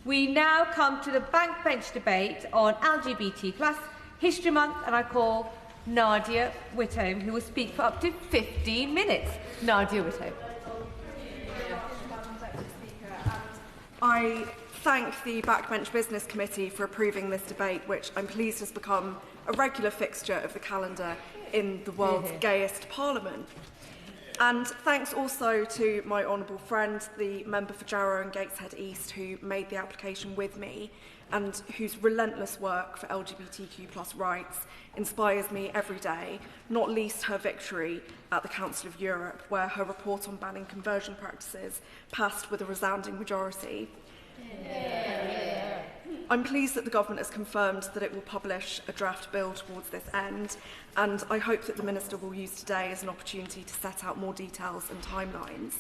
We now come to the Backbench Debate on LGBT plus History Month, and I call Nadia Whittome, who will speak for up to 15 minutes. Nadia Whittome. I thank the Backbench Business Committee for approving this debate, which I'm pleased has become a regular fixture of the calendar in the world's gayest parliament. And thanks also to my honourable friend, the member for Jarrow and Gateshead East, who made the application with me and whose relentless work for LGBTQ plus rights inspires me every day, not least her victory at the Council of Europe, where her report on banning conversion practices passed with a resounding majority. I'm pleased that the government has confirmed that it will publish a draft bill towards this end, and I hope that the Minister will use today as an opportunity to set out more details and timelines.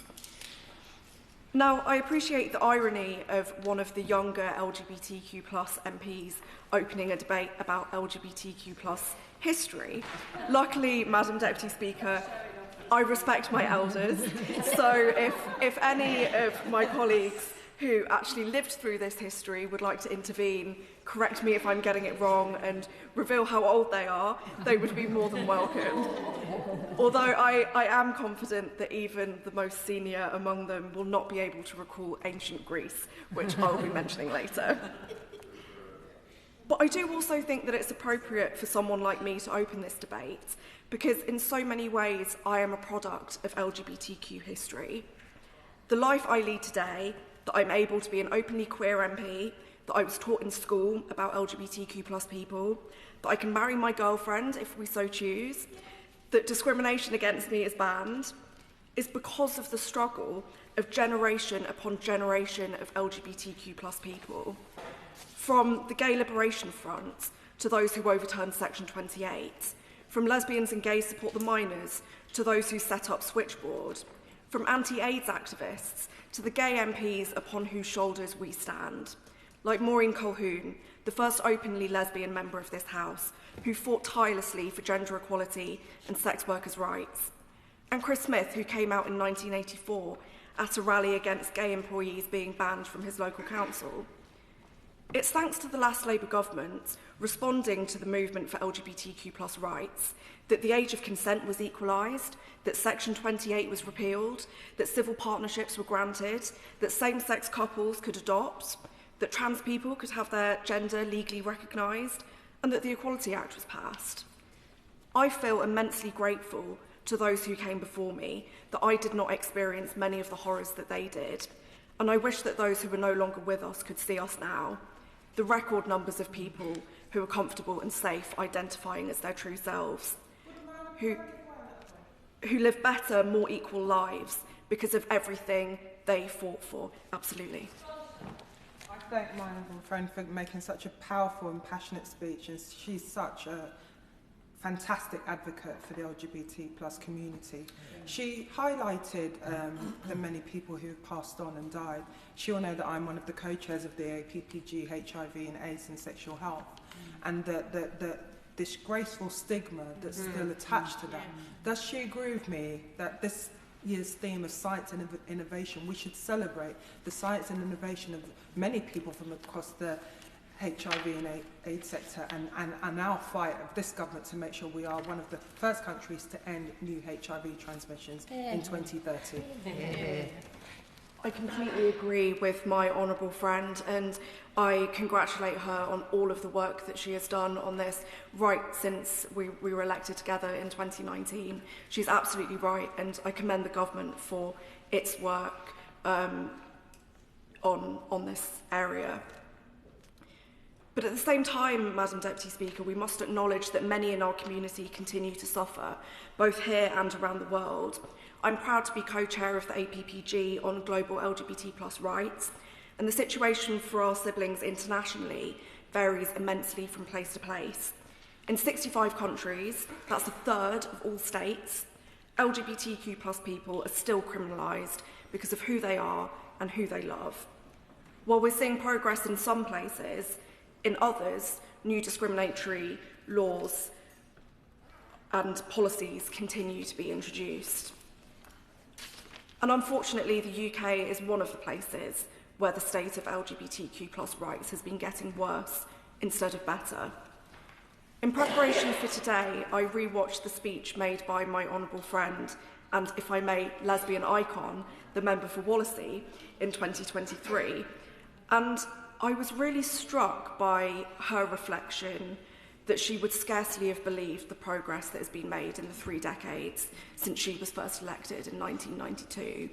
Now, I appreciate the irony of one of the younger LGBTQ plus MPs opening a debate about LGBTQ plus history. Luckily, Madam Deputy Speaker, I respect my elders, so if any of my colleagues who actually lived through this history would like to intervene, correct me if I'm getting it wrong, and reveal how old they are, they would be more than welcome. Although I am confident that even the most senior among them will not be able to recall ancient Greece, which I'll be mentioning later. But I do also think that it's appropriate for someone like me to open this debate, because in so many ways I am a product of LGBTQ history. The life I lead today, that I'm able to be an openly queer MP, that I was taught in school about LGBTQ plus people, that I can marry my girlfriend if we so choose, that discrimination against me is banned, is because of the struggle of generation upon generation of LGBTQ plus people. From the Gay Liberation Front to those who overturned Section 28, from lesbians and gays support the minors to those who set up Switchboard, from anti-AIDS activists to the gay MPs upon whose shoulders we stand, like Maureen Colquhoun, the first openly lesbian member of this House, who fought tirelessly for gender equality and sex workers' rights, and Chris Smith, who came out in 1984 at a rally against gay employees being banned from his local council. It's thanks to the last Labour government responding to the movement for LGBTQ plus rights that the age of consent was equalised, that Section 28 was repealed, that civil partnerships were granted, that same-sex couples could adopt, that trans people could have their gender legally recognised, and that the Equality Act was passed. I feel immensely grateful to those who came before me that I did not experience many of the horrors that they did, and I wish that those who are no longer with us could see us now. The record numbers of people who are comfortable and safe identifying as their true selves, who live better, more equal lives because of everything they fought for. Absolutely. I thank my honourable friend for making such a powerful and passionate speech, and she's such a fantastic advocate for the LGBT plus community. She highlighted the many people who have passed on and died. She'll know that I'm one of the co-chairs of the APPG, HIV and AIDS and sexual health, and the disgraceful stigma that's still attached to that. Does she agree with me that this year's theme of science and innovation, we should celebrate the science and innovation of many people from across the HIV and AIDS sector, and our fight of this government to make sure we are one of the first countries to end new HIV transmissions in 2030. I completely agree with my honourable friend, and I congratulate her on all of the work that she has done on this right since we were elected together in 2019. She's absolutely right, and I commend the government for its work on this area. But at the same time, Madam Deputy Speaker, we must acknowledge that many in our community continue to suffer, both here and around the world. I'm proud to be co-chair of the APPG on global LGBT plus rights, and the situation for our siblings internationally varies immensely from place to place. In 65 countries, that's a third of all states, LGBTQ plus people are still criminalised because of who they are and who they love. While we're seeing progress in some places, in others, new discriminatory laws and policies continue to be introduced. And unfortunately, the UK is one of the places where the state of LGBTQ+ rights has been getting worse instead of better. In preparation for today, I rewatched the speech made by my honourable friend and, if I may, lesbian icon, the member for Wallasey, in 2023, and I was really struck by her reflection that she would scarcely have believed the progress that has been made in the 3 decades since she was first elected in 1992.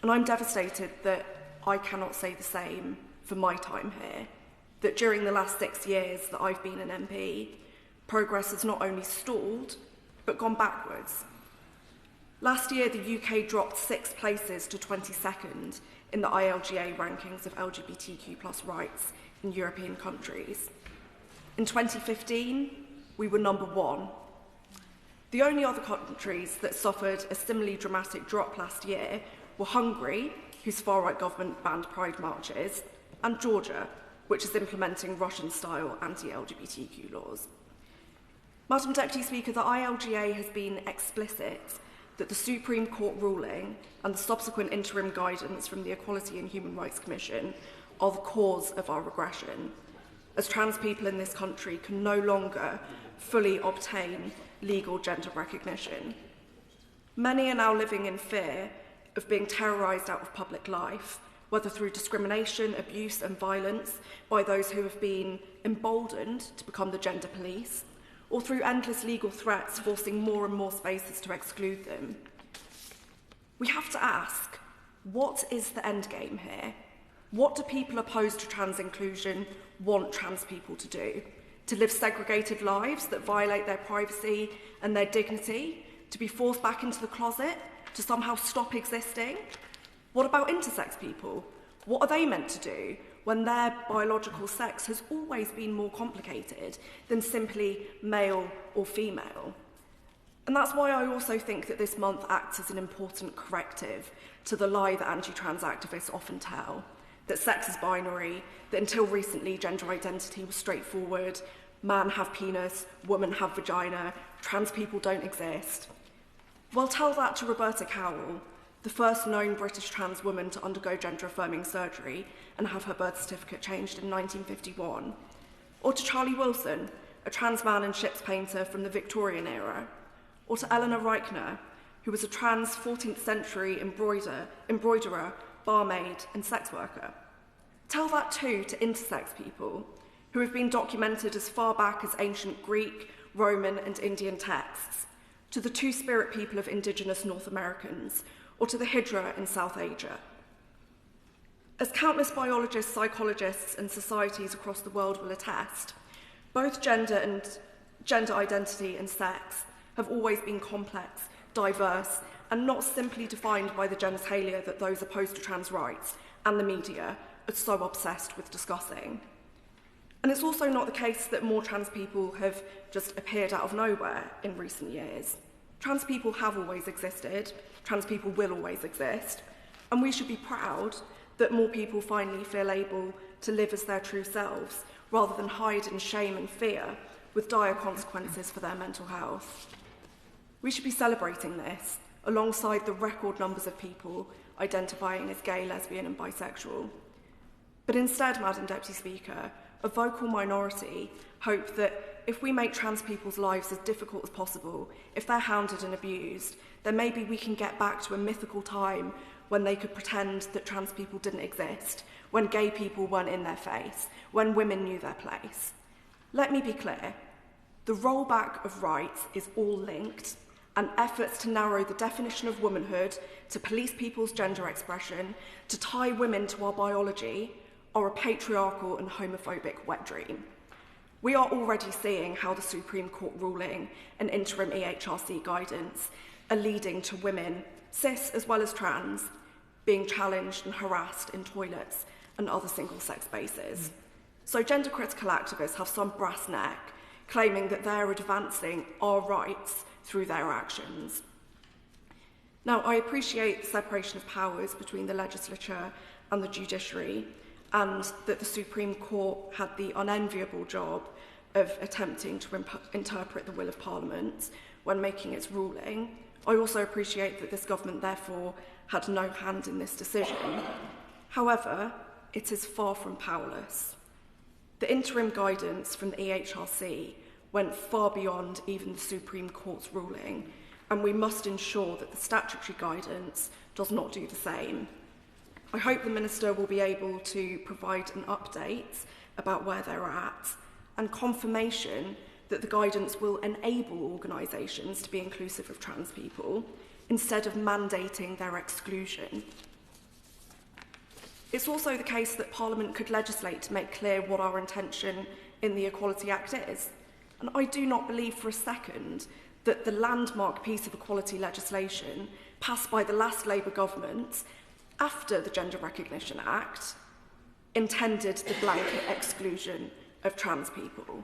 And I'm devastated that I cannot say the same for my time here, that during the last 6 years that I've been an MP, progress has not only stalled, but gone backwards. Last year, the UK dropped 6 places to 22nd in the ILGA rankings of LGBTQ+ rights in European countries. In 2015, we were number 1. The only other countries that suffered a similarly dramatic drop last year were Hungary, whose far-right government banned pride marches, and Georgia, which is implementing Russian-style anti-LGBTQ laws. Madam Deputy Speaker, the ILGA has been explicit that the Supreme Court ruling and the subsequent interim guidance from the Equality and Human Rights Commission are the cause of our regression, as trans people in this country can no longer fully obtain legal gender recognition. Many are now living in fear of being terrorised out of public life, whether through discrimination, abuse and violence by those who have been emboldened to become the gender police, or through endless legal threats forcing more and more spaces to exclude them. We have to ask, what is the end game here? What do people opposed to trans inclusion want trans people to do? To live segregated lives that violate their privacy and their dignity? To be forced back into the closet? To somehow stop existing? What about intersex people? What are they meant to do when their biological sex has always been more complicated than simply male or female? And that's why I also think that this month acts as an important corrective to the lie that anti-trans activists often tell, that sex is binary, that until recently gender identity was straightforward, man have penis, woman have vagina, trans people don't exist. Well, tell that to Roberta Cowell, the first known British trans woman to undergo gender-affirming surgery and have her birth certificate changed in 1951. Or to Charlie Wilson, a trans man and ships painter from the Victorian era. Or to Eleanor Reichner, who was a trans 14th century embroiderer, barmaid and sex worker. Tell that too to intersex people, who have been documented as far back as ancient Greek, Roman and Indian texts, to the two-spirit people of indigenous North Americans, or to the Hijra in South Asia. As countless biologists, psychologists and societies across the world will attest, both gender identity and sex have always been complex, diverse, and not simply defined by the genitalia that those opposed to trans rights and the media are so obsessed with discussing. And it's also not the case that more trans people have just appeared out of nowhere in recent years. Trans people have always existed, trans people will always exist, and we should be proud that more people finally feel able to live as their true selves, rather than hide in shame and fear with dire consequences for their mental health. We should be celebrating this, alongside the record numbers of people identifying as gay, lesbian and bisexual. But instead, Madam Deputy Speaker, a vocal minority hope that if we make trans people's lives as difficult as possible, if they're hounded and abused, then maybe we can get back to a mythical time when they could pretend that trans people didn't exist, when gay people weren't in their face, when women knew their place. Let me be clear, the rollback of rights is all linked, and efforts to narrow the definition of womanhood, to police people's gender expression, to tie women to our biology, are a patriarchal and homophobic wet dream. We are already seeing how the Supreme Court ruling and interim EHRC guidance are leading to women, cis as well as trans, being challenged and harassed in toilets and other single-sex spaces. So gender-critical activists have some brass neck claiming that they're advancing our rights through their actions. Now, I appreciate the separation of powers between the legislature and the judiciary, and that the Supreme Court had the unenviable job of attempting to interpret the will of Parliament when making its ruling, I also appreciate that this government therefore had no hand in this decision. However, it is far from powerless. The interim guidance from the EHRC went far beyond even the Supreme Court's ruling, and we must ensure that the statutory guidance does not do the same. I hope the Minister will be able to provide an update about where they're at and confirmation that the guidance will enable organisations to be inclusive of trans people instead of mandating their exclusion. It's also the case that Parliament could legislate to make clear what our intention in the Equality Act is. And I do not believe for a second that the landmark piece of equality legislation passed by the last Labour government after the Gender Recognition Act intended the blanket exclusion of trans people.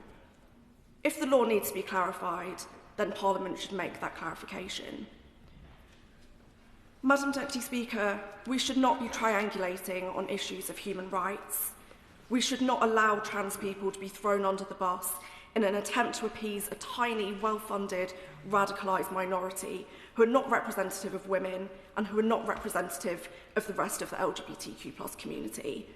If the law needs to be clarified, then Parliament should make that clarification. Madam Deputy Speaker, we should not be triangulating on issues of human rights. We should not allow trans people to be thrown under the bus in an attempt to appease a tiny, well-funded, radicalised minority who are not representative of women and who are not representative of the rest of the LGBTQ+ community.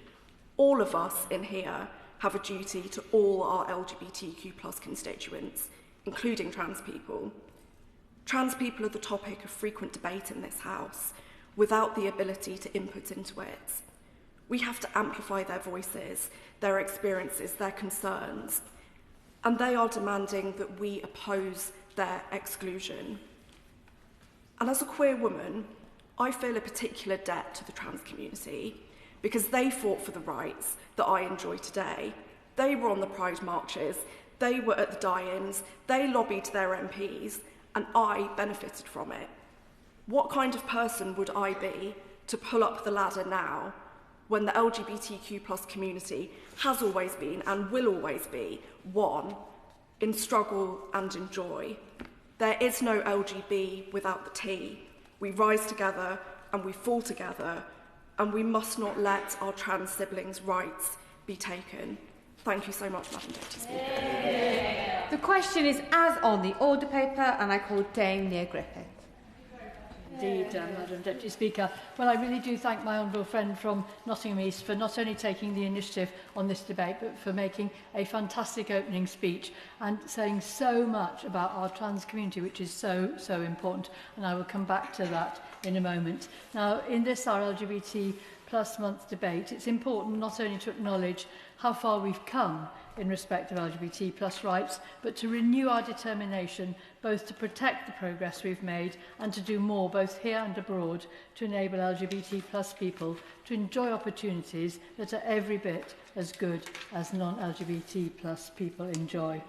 All of us in here have a duty to all our LGBTQ+ constituents, including trans people. Trans people are the topic of frequent debate in this House, without the ability to input into it. We have to amplify their voices, their experiences, their concerns, and they are demanding that we oppose their exclusion. And as a queer woman, I feel a particular debt to the trans community because they fought for the rights that I enjoy today. They were on the Pride marches, they were at the die-ins, they lobbied their MPs, and I benefited from it. What kind of person would I be to pull up the ladder now when the LGBTQ+ community has always been and will always be one in struggle and in joy? There is no LGB without the T. We rise together and we fall together, and we must not let our trans siblings' rights be taken. Thank you so much, Madam Deputy Speaker. The question is as on the order paper, and I call Dame Near Griffith. Indeed, Madam Deputy Speaker. Well, I really do thank my honourable friend from Nottingham East for not only taking the initiative on this debate, but for making a fantastic opening speech and saying so much about our trans community, which is so important. And I will come back to that in a moment. Now, in this, our LGBT+ month debate, it's important not only to acknowledge how far we've come in respect of LGBT+ rights, but to renew our determination both to protect the progress we've made and to do more both here and abroad to enable LGBT+ people to enjoy opportunities that are every bit as good as non-LGBT+ people enjoy.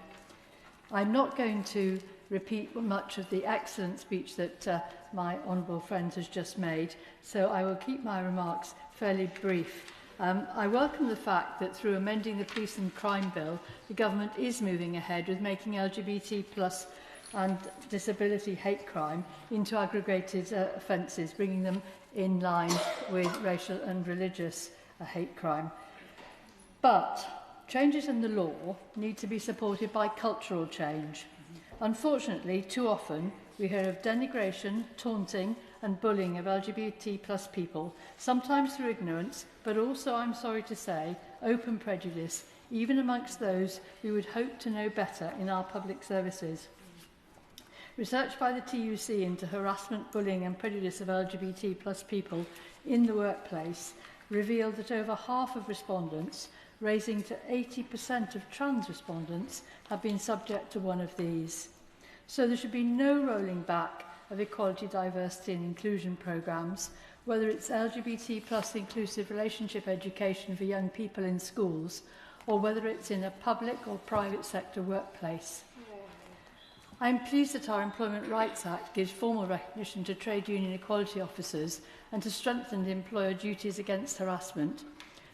I'm not going to repeat much of the excellent speech that my honourable friend has just made, so I will keep my remarks fairly brief. I welcome the fact that through amending the Police and Crime Bill, the Government is moving ahead with making LGBT+ and disability hate crime into aggregated offences, bringing them in line with racial and religious hate crime. But changes in the law need to be supported by cultural change. Unfortunately, too often, we hear of denigration, taunting and bullying of LGBT+ people, sometimes through ignorance, but also, I'm sorry to say, open prejudice, even amongst those we would hope to know better in our public services. Research by the TUC into harassment, bullying and prejudice of LGBT+ people in the workplace revealed that over half of respondents, raising to 80% of trans respondents, have been subject to one of these. So there should be no rolling back of equality, diversity and inclusion programmes, whether it's LGBT+ inclusive relationship education for young people in schools, or whether it's in a public or private sector workplace. I am pleased that our Employment Rights Act gives formal recognition to trade union equality officers and to strengthen employer duties against harassment.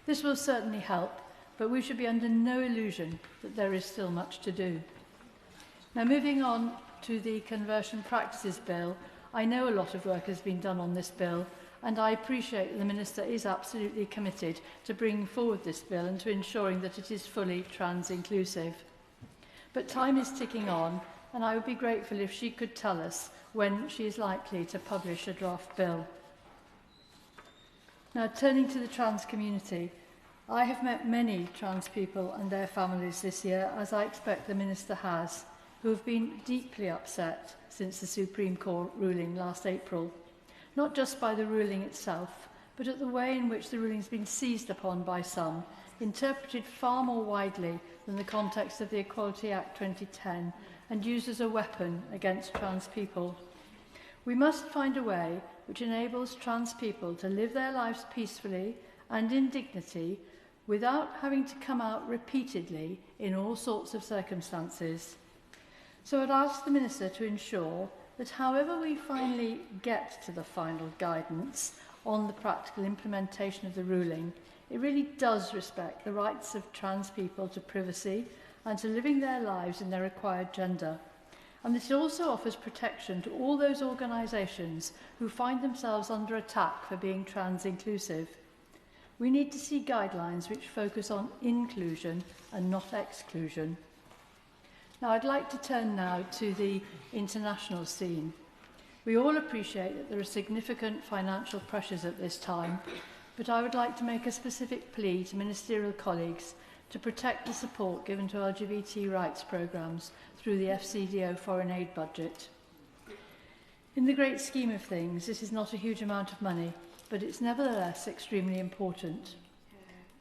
This will certainly help, but we should be under no illusion that there is still much to do. Now, moving on to the Conversion Practices Bill, I know a lot of work has been done on this bill, and I appreciate that the Minister is absolutely committed to bringing forward this bill and to ensuring that it is fully trans-inclusive. But time is ticking on, and I would be grateful if she could tell us when she is likely to publish a draft bill. Now, turning to the trans community, I have met many trans people and their families this year, as I expect the Minister has, who have been deeply upset since the Supreme Court ruling last April, not just by the ruling itself, but at the way in which the ruling has been seized upon by some, interpreted far more widely than the context of the Equality Act 2010, and used as a weapon against trans people. We must find a way which enables trans people to live their lives peacefully and in dignity without having to come out repeatedly in all sorts of circumstances. So I'd ask the Minister to ensure that however we finally get to the final guidance on the practical implementation of the ruling, it really does respect the rights of trans people to privacy and to living their lives in their required gender. And this also offers protection to all those organisations who find themselves under attack for being trans inclusive. We need to see guidelines which focus on inclusion and not exclusion. Now, I'd like to turn now to the international scene. We all appreciate that there are significant financial pressures at this time, but I would like to make a specific plea to ministerial colleagues to protect the support given to LGBT rights programmes through the FCDO foreign aid budget. In the great scheme of things, this is not a huge amount of money, but it's nevertheless extremely important.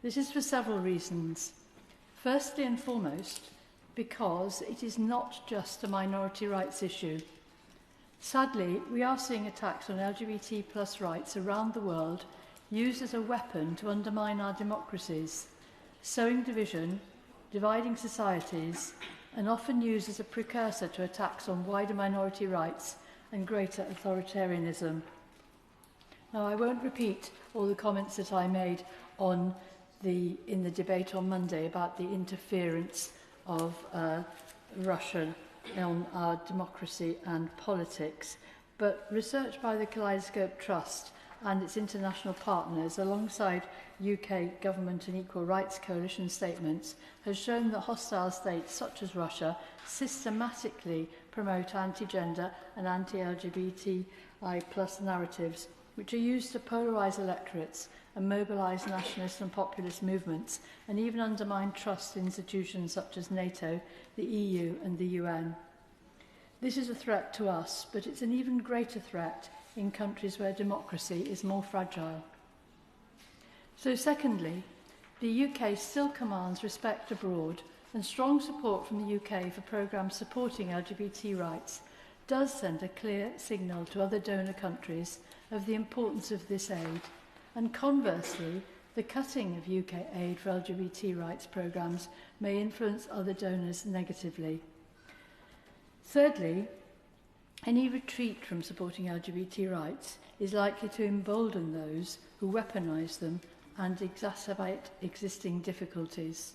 This is for several reasons. Firstly and foremost, because it is not just a minority rights issue. Sadly, we are seeing attacks on LGBT plus rights around the world used as a weapon to undermine our democracies, sowing division, dividing societies, and often used as a precursor to attacks on wider minority rights and greater authoritarianism. Now, I won't repeat all the comments that I made in the debate on Monday about the interference of Russia on our democracy and politics, but research by the Kaleidoscope Trust and its international partners, alongside UK Government and Equal Rights Coalition statements, has shown that hostile states such as Russia systematically promote anti-gender and anti-LGBTI plus narratives, which are used to polarise electorates and mobilise nationalist and populist movements, and even undermine trust in institutions such as NATO, the EU and the UN. This is a threat to us, but it's an even greater threat in countries where democracy is more fragile. So secondly, the UK still commands respect abroad, and strong support from the UK for programmes supporting LGBT rights does send a clear signal to other donor countries of the importance of this aid. And conversely, the cutting of UK aid for LGBT rights programmes may influence other donors negatively. Thirdly, any retreat from supporting LGBT rights is likely to embolden those who weaponise them and exacerbate existing difficulties.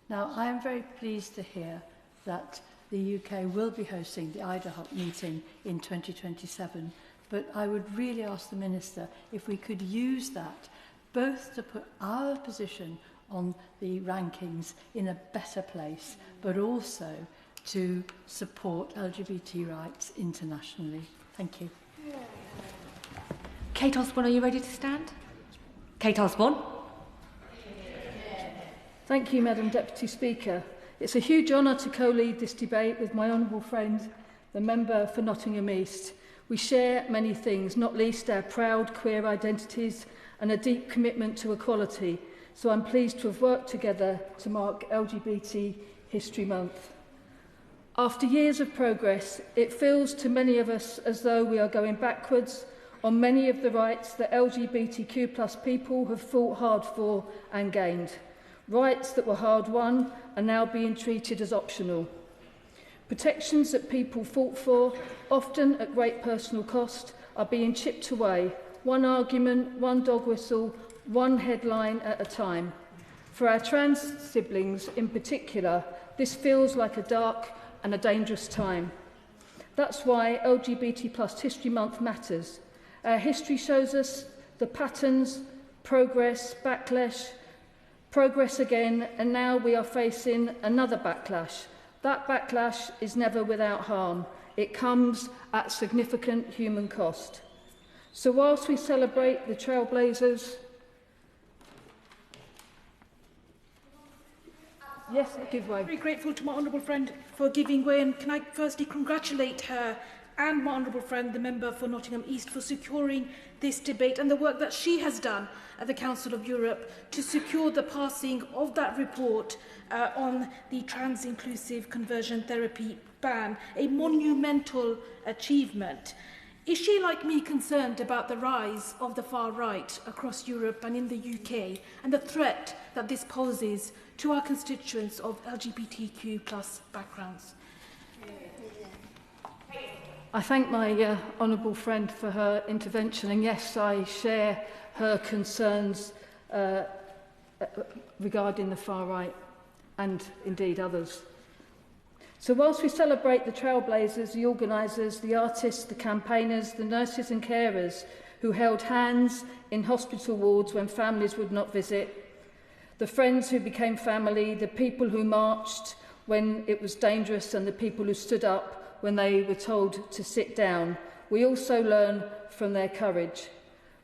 Now, I am very pleased to hear that the UK will be hosting the IDAHOC meeting in 2027, but I would really ask the Minister if we could use that both to put our position on the rankings in a better place, but also to support LGBT rights internationally. Thank you. Kate Osborne, are you ready to stand? Kate Osborne. Thank you, Madam Deputy Speaker. It's a huge honour to co-lead this debate with my honourable friend, the member for Nottingham East. We share many things, not least our proud queer identities and a deep commitment to equality. So I'm pleased to have worked together to mark LGBT History Month. After years of progress, it feels to many of us as though we are going backwards on many of the rights that LGBTQ plus people have fought hard for and gained. Rights that were hard won are now being treated as optional. Protections that people fought for, often at great personal cost, are being chipped away, one argument, one dog whistle, one headline at a time. For our trans siblings in particular, this feels like a dark and a dangerous time. That's why LGBT plus History Month matters. Our history shows us the patterns, progress, backlash, progress again, and now we are facing another backlash, That backlash is never without harm. It comes at significant human cost. So whilst we celebrate the trailblazers... Yes, give way. Very grateful to my honourable friend for giving way, and can I firstly congratulate her and my honourable friend, the member for Nottingham East, for securing this debate and the work that she has done at the Council of Europe to secure the passing of that report on the trans-inclusive conversion therapy ban, a monumental achievement. Is she, like me, concerned about the rise of the far right across Europe and in the UK and the threat that this poses to our constituents of LGBTQ+ backgrounds? I thank my honourable friend for her intervention, and yes, I share her concerns regarding the far right and indeed others. So whilst we celebrate the trailblazers, the organisers, the artists, the campaigners, the nurses and carers who held hands in hospital wards when families would not visit, the friends who became family, the people who marched when it was dangerous and the people who stood up when they were told to sit down, we also learn from their courage.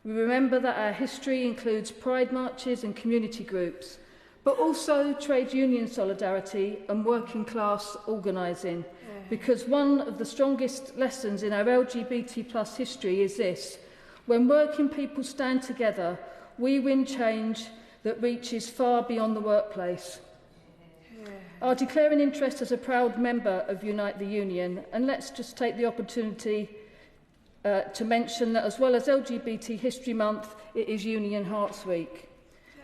We remember that our history includes pride marches and community groups, but also trade union solidarity and working class organising, because one of the strongest lessons in our LGBT+ history is this: when working people stand together, we win change that reaches far beyond the workplace. I'll declare an interest as a proud member of Unite the Union, and let's just take the opportunity to mention that as well as LGBT History Month, it is Union Hearts Week.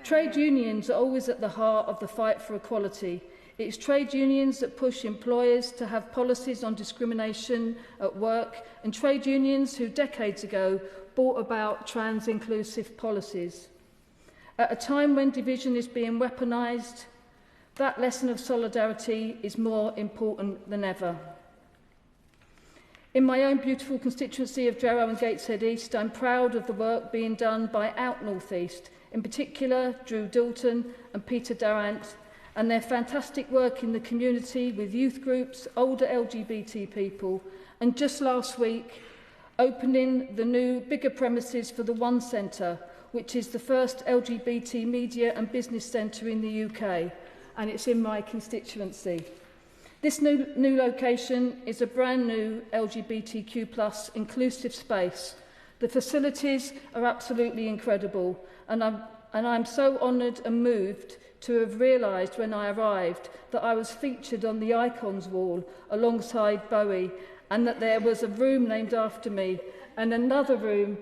Trade unions are always at the heart of the fight for equality. It's trade unions that push employers to have policies on discrimination at work, and trade unions who decades ago brought about trans-inclusive policies. At a time when division is being weaponised, that lesson of solidarity is more important than ever. In my own beautiful constituency of Jarrow and Gateshead East, I'm proud of the work being done by Out North East, in particular Drew Dalton and Peter Durrant, and their fantastic work in the community with youth groups, older LGBT people, and just last week, opening the new, bigger premises for the One Centre, which is the first LGBT media and business centre in the UK, and it's in my constituency. This new location is a brand new LGBTQ+ inclusive space. The facilities are absolutely incredible, and I'm so honoured and moved to have realised when I arrived that I was featured on the Icons wall alongside Bowie, and that there was a room named after me and another room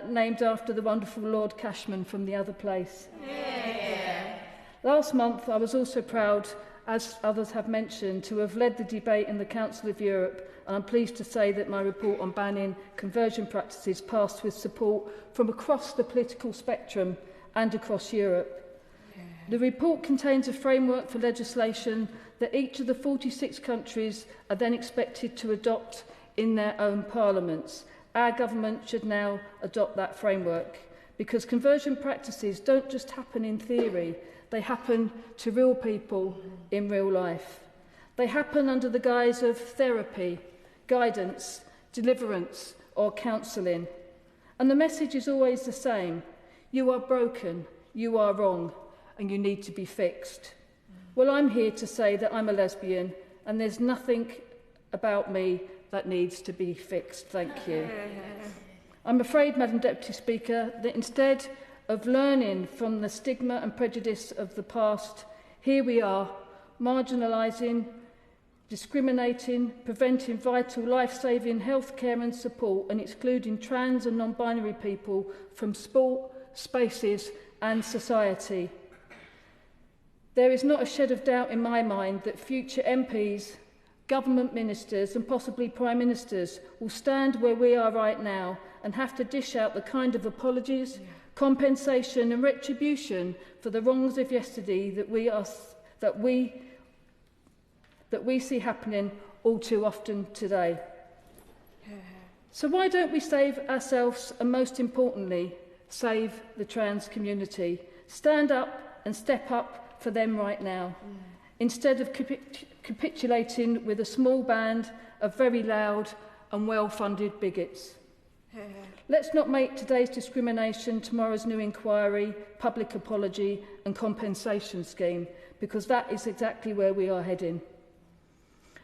named after the wonderful Lord Cashman from the other place. Yeah. Last month, I was also proud, as others have mentioned, to have led the debate in the Council of Europe, and I'm pleased to say that my report on banning conversion practices passed with support from across the political spectrum and across Europe. Yeah. The report contains a framework for legislation that each of the 46 countries are then expected to adopt in their own parliaments. Our government should now adopt that framework, because conversion practices don't just happen in theory, they happen to real people in real life. They happen under the guise of therapy, guidance, deliverance, or counselling. And the message is always the same: you are broken, you are wrong, and you need to be fixed. Well, I'm here to say that I'm a lesbian, and there's nothing about me that needs to be fixed. Thank you. I'm afraid, Madam Deputy Speaker, that instead of learning from the stigma and prejudice of the past, here we are, marginalising, discriminating, preventing vital life-saving healthcare and support, and excluding trans and non-binary people from sport, spaces and society. There is not a shed of doubt in my mind that future MPs, government ministers and possibly prime ministers will stand where we are right now and have to dish out the kind of apologies, compensation and retribution for the wrongs of yesterday that we see happening all too often today. So why don't we save ourselves, and most importantly, save the trans community? Stand up and step up for them right now. instead of capitulating with a small band of very loud and well-funded bigots. Let's not make today's discrimination tomorrow's new inquiry, public apology and compensation scheme, because that is exactly where we are heading.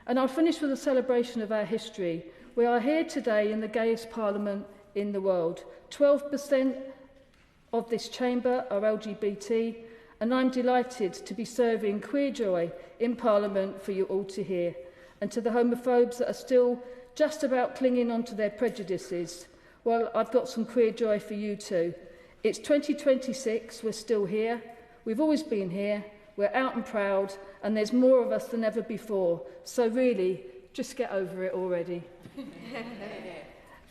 And I'll finish with a celebration of our history. We are here today in the gayest parliament in the world. 12% of this chamber are LGBT, and I'm delighted to be serving queer joy in Parliament for you all to hear. And to the homophobes that are still just about clinging on to their prejudices, well, I've got some queer joy for you too. It's 2026, we're still here, we've always been here, we're out and proud, and there's more of us than ever before. So really, just get over it already.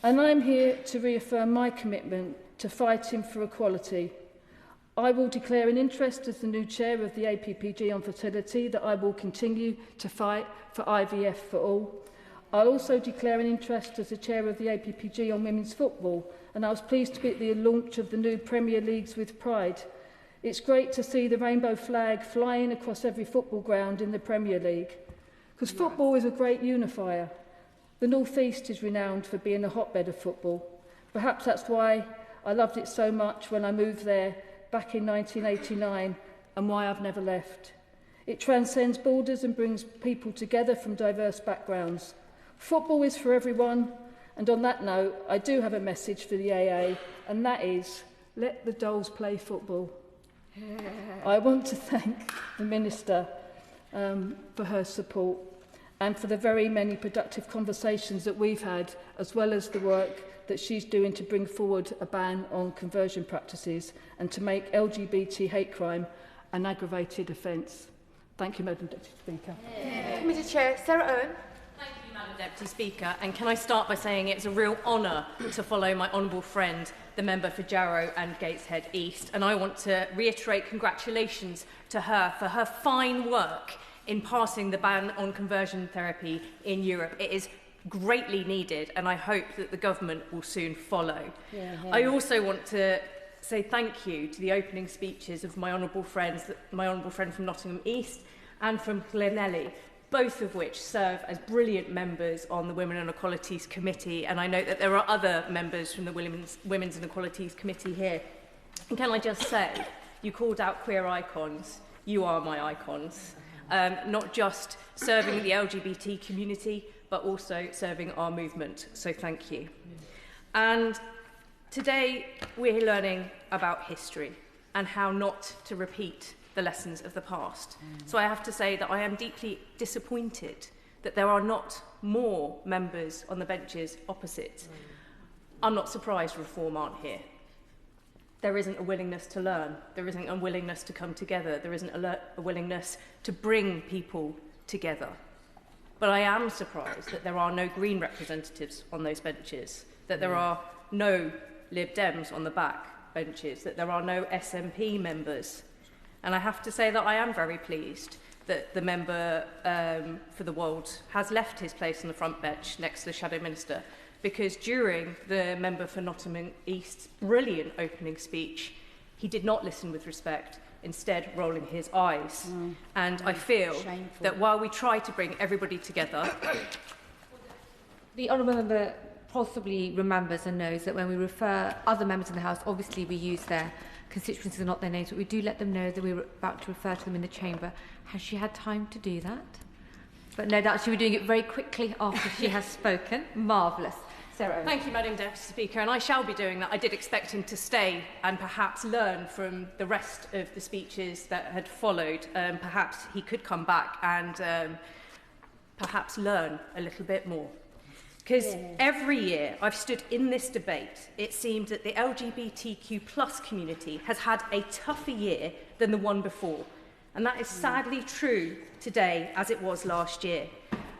And I'm here to reaffirm my commitment to fighting for equality. I will declare an interest as the new chair of the APPG on fertility that I will continue to fight for IVF for all. I'll also declare an interest as the chair of the APPG on women's football, and I was pleased to be at the launch of the new Premier Leagues with pride. It's great to see the rainbow flag flying across every football ground in the Premier League, because football is a great unifier. The North East is renowned for being a hotbed of football. Perhaps that's why I loved it so much when I moved there back in 1989, and why I've never left. It transcends borders and brings people together from diverse backgrounds. Football is for everyone, and on that note, I do have a message for the AA, and that is, let the dolls play football. I want to thank the Minister for her support and for the very many productive conversations that we've had, as well as the work that she's doing to bring forward a ban on conversion practices and to make LGBT hate crime an aggravated offence. Thank you, Madam Deputy Speaker. Committee Chair, Sarah Owen. Thank you, Madam Deputy Speaker. And can I start by saying it's a real honour to follow my honourable friend, the member for Jarrow and Gateshead East. And I want to reiterate congratulations to her for her fine work in passing the ban on conversion therapy in Europe. It is greatly needed, and I hope that the government will soon follow. I also want to say thank you to the opening speeches of my honourable friend from Nottingham East and from Llanelli, both of which serve as brilliant members on the Women and Equalities Committee, and I note that there are other members from the Women's and Equalities Committee here. And can I just say, you called out queer icons. You are my icons. Not just serving the LGBT community, but also serving our movement. So thank you. And today we're learning about history and how not to repeat the lessons of the past. So I have to say that I am deeply disappointed that there are not more members on the benches opposite. I'm not surprised Reform aren't here. There isn't a willingness to learn. There isn't a willingness to come together. There isn't a willingness to bring people together. But I am surprised that there are no Green representatives on those benches, that there are no Lib Dems on the back benches, that there are no SNP members. And I have to say that I am very pleased that the member for the Wolds has left his place on the front bench next to the Shadow Minister, because during the member for Nottingham East's brilliant opening speech, he did not listen with respect, instead rolling his eyes. And I feel that while we try to bring everybody together... The honourable member possibly remembers and knows that when we refer other members in the House, obviously we use their constituencies and not their names, but we do let them know that we were about to refer to them in the chamber. Has she had time to do that? But no doubt she'll be doing it very quickly after she has spoken. Marvellous. Sarah. Thank you, Madam Deputy Speaker, and I shall be doing that. I did expect him to stay and perhaps learn from the rest of the speeches that had followed. Perhaps he could come back and perhaps learn a little bit more. Because every year I've stood in this debate, it seemed that the LGBTQ plus community has had a tougher year than the one before. And that is sadly true today as it was last year.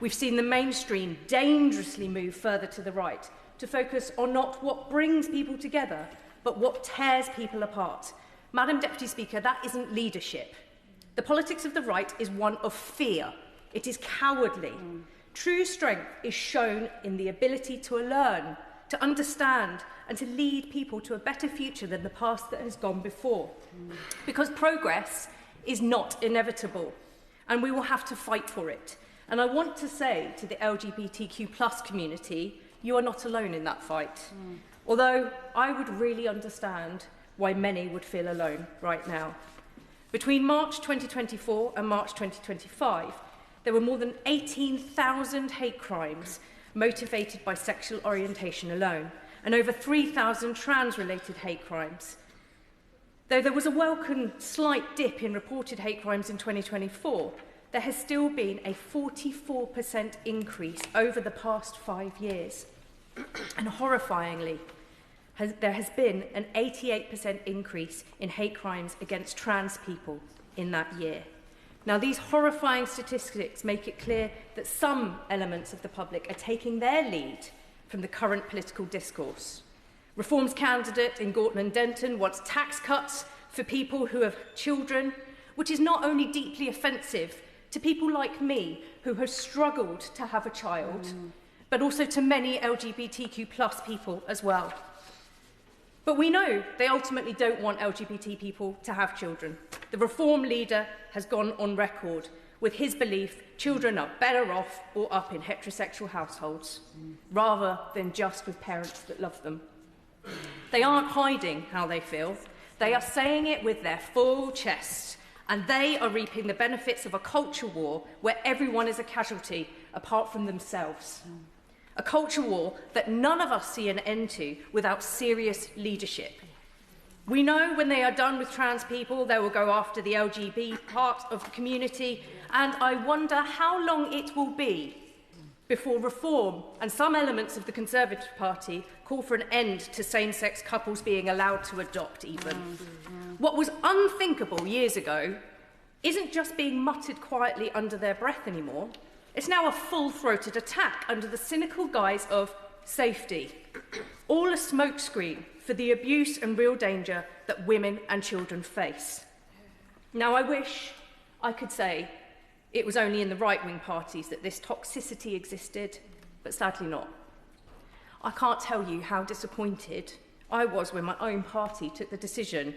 We've seen the mainstream dangerously move further to the right to focus on not what brings people together, but what tears people apart. Madam Deputy Speaker, that isn't leadership. The politics of the right is one of fear. It is cowardly. True strength is shown in the ability to learn, to understand, and to lead people to a better future than the past that has gone before. Because progress is not inevitable. and we will have to fight for it. And I want to say to the LGBTQ+ community, you are not alone in that fight. Although I would really understand why many would feel alone right now. Between March 2024 and March 2025, there were more than 18,000 hate crimes motivated by sexual orientation alone, and over 3,000 trans-related hate crimes. Though there was a welcome slight dip in reported hate crimes in 2024, there has still been a 44% increase over the past 5 years. And horrifyingly, there has been an 88% increase in hate crimes against trans people in that year. Now, these horrifying statistics make it clear that some elements of the public are taking their lead from the current political discourse. Reform's candidate in Gorton and Denton wants tax cuts for people who have children, which is not only deeply offensive to people like me who have struggled to have a child, but also to many LGBTQ+ people as well. But we know they ultimately don't want LGBT people to have children. The Reform leader has gone on record with his belief children are better off brought up in heterosexual households, rather than just with parents that love them. They aren't hiding how they feel. They are saying it with their full chest, and they are reaping the benefits of a culture war where everyone is a casualty apart from themselves. A culture war that none of us see an end to without serious leadership. We know when they are done with trans people, they will go after the LGBT part of the community, and I wonder how long it will be before Reform and some elements of the Conservative Party call for an end to same-sex couples being allowed to adopt even. What was unthinkable years ago isn't just being muttered quietly under their breath anymore. It's now a full-throated attack under the cynical guise of safety. All a smokescreen for the abuse and real danger that women and children face. Now, I wish I could say it was only in the right-wing parties that this toxicity existed, but sadly not. I can't tell you how disappointed I was when my own party took the decision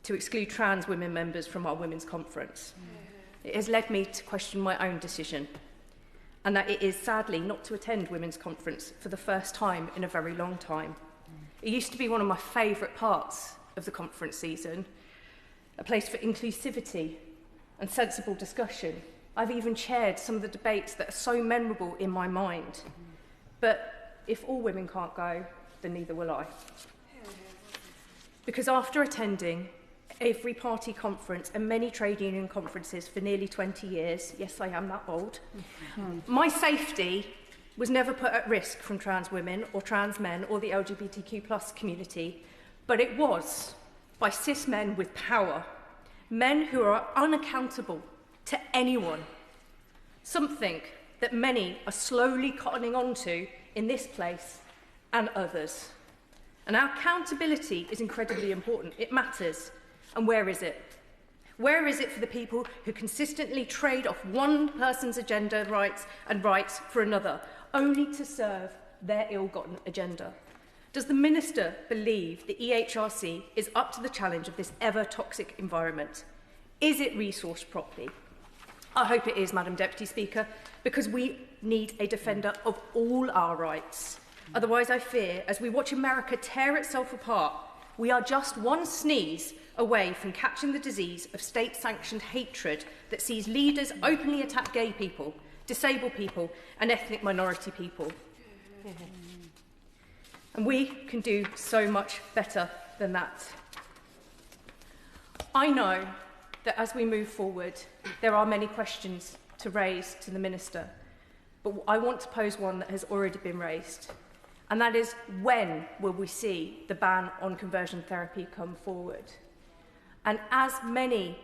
to exclude trans women members from our women's conference. It has led me to question my own decision, and that it is sadly not to attend women's conference for the first time in a very long time. It used to be one of my favourite parts of the conference season, a place for inclusivity and sensible discussion. I've even chaired some of the debates that are so memorable in my mind. But if all women can't go, then neither will I. Because after attending every party conference and many trade union conferences for nearly 20 years, yes, I am that old, my safety was never put at risk from trans women or trans men or the LGBTQ+ community, but it was by cis men with power, men who are unaccountable to anyone, something that many are slowly cottoning onto in this place and others. And our accountability is incredibly important. It matters. And where is it? Where is it for the people who consistently trade off one person's agenda rights for another, only to serve their ill-gotten agenda? Does the Minister believe the EHRC is up to the challenge of this ever-toxic environment? Is it resourced properly? I hope it is, Madam Deputy Speaker, because we need a defender of all our rights. Otherwise, I fear, as we watch America tear itself apart, we are just one sneeze away from catching the disease of state-sanctioned hatred that sees leaders openly attack gay people, disabled people and ethnic minority people. And we can do so much better than that. I know that as we move forward, there are many questions to raise to the Minister, but I want to pose one that has already been raised, and that is, when will we see the ban on conversion therapy come forward? And as many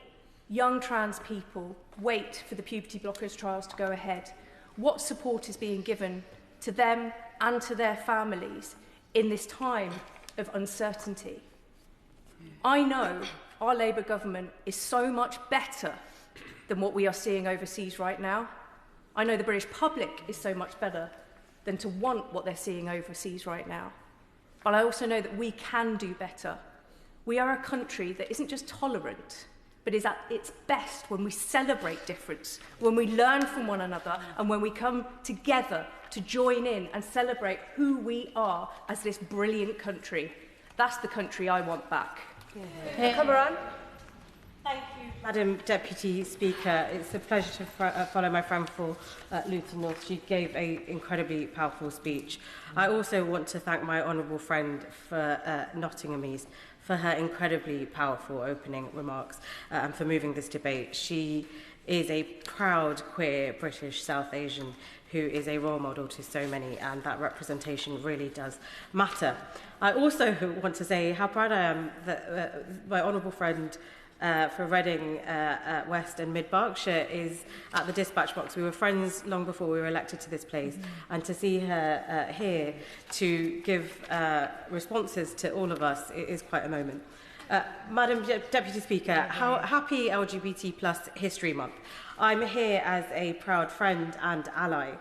young trans people wait for the puberty blockers trials to go ahead, what support is being given to them and to their families in this time of uncertainty? I know our Labour government is so much better than what we are seeing overseas right now. I know the British public is so much better than to want what they're seeing overseas right now. But I also know that we can do better. We are a country that isn't just tolerant, but is at its best when we celebrate difference, when we learn from one another, and when we come together to join in and celebrate who we are as this brilliant country. That's the country I want back. Kumaran? Thank you, Madam Deputy Speaker. It's a pleasure to follow my friend for Luton North. She gave an incredibly powerful speech. I also want to thank my honourable friend for Nottingham East for her incredibly powerful opening remarks and for moving this debate. She is a proud queer British South Asian who is a role model to so many, and that representation really does matter. I also want to say how proud I am that my honourable friend for Reading West and Mid Berkshire is at the dispatch box. We were friends long before we were elected to this place, and to see her here to give responses to all of us, it is quite a moment. Madam Deputy Speaker, happy LGBT plus History Month. I'm here as a proud friend and ally.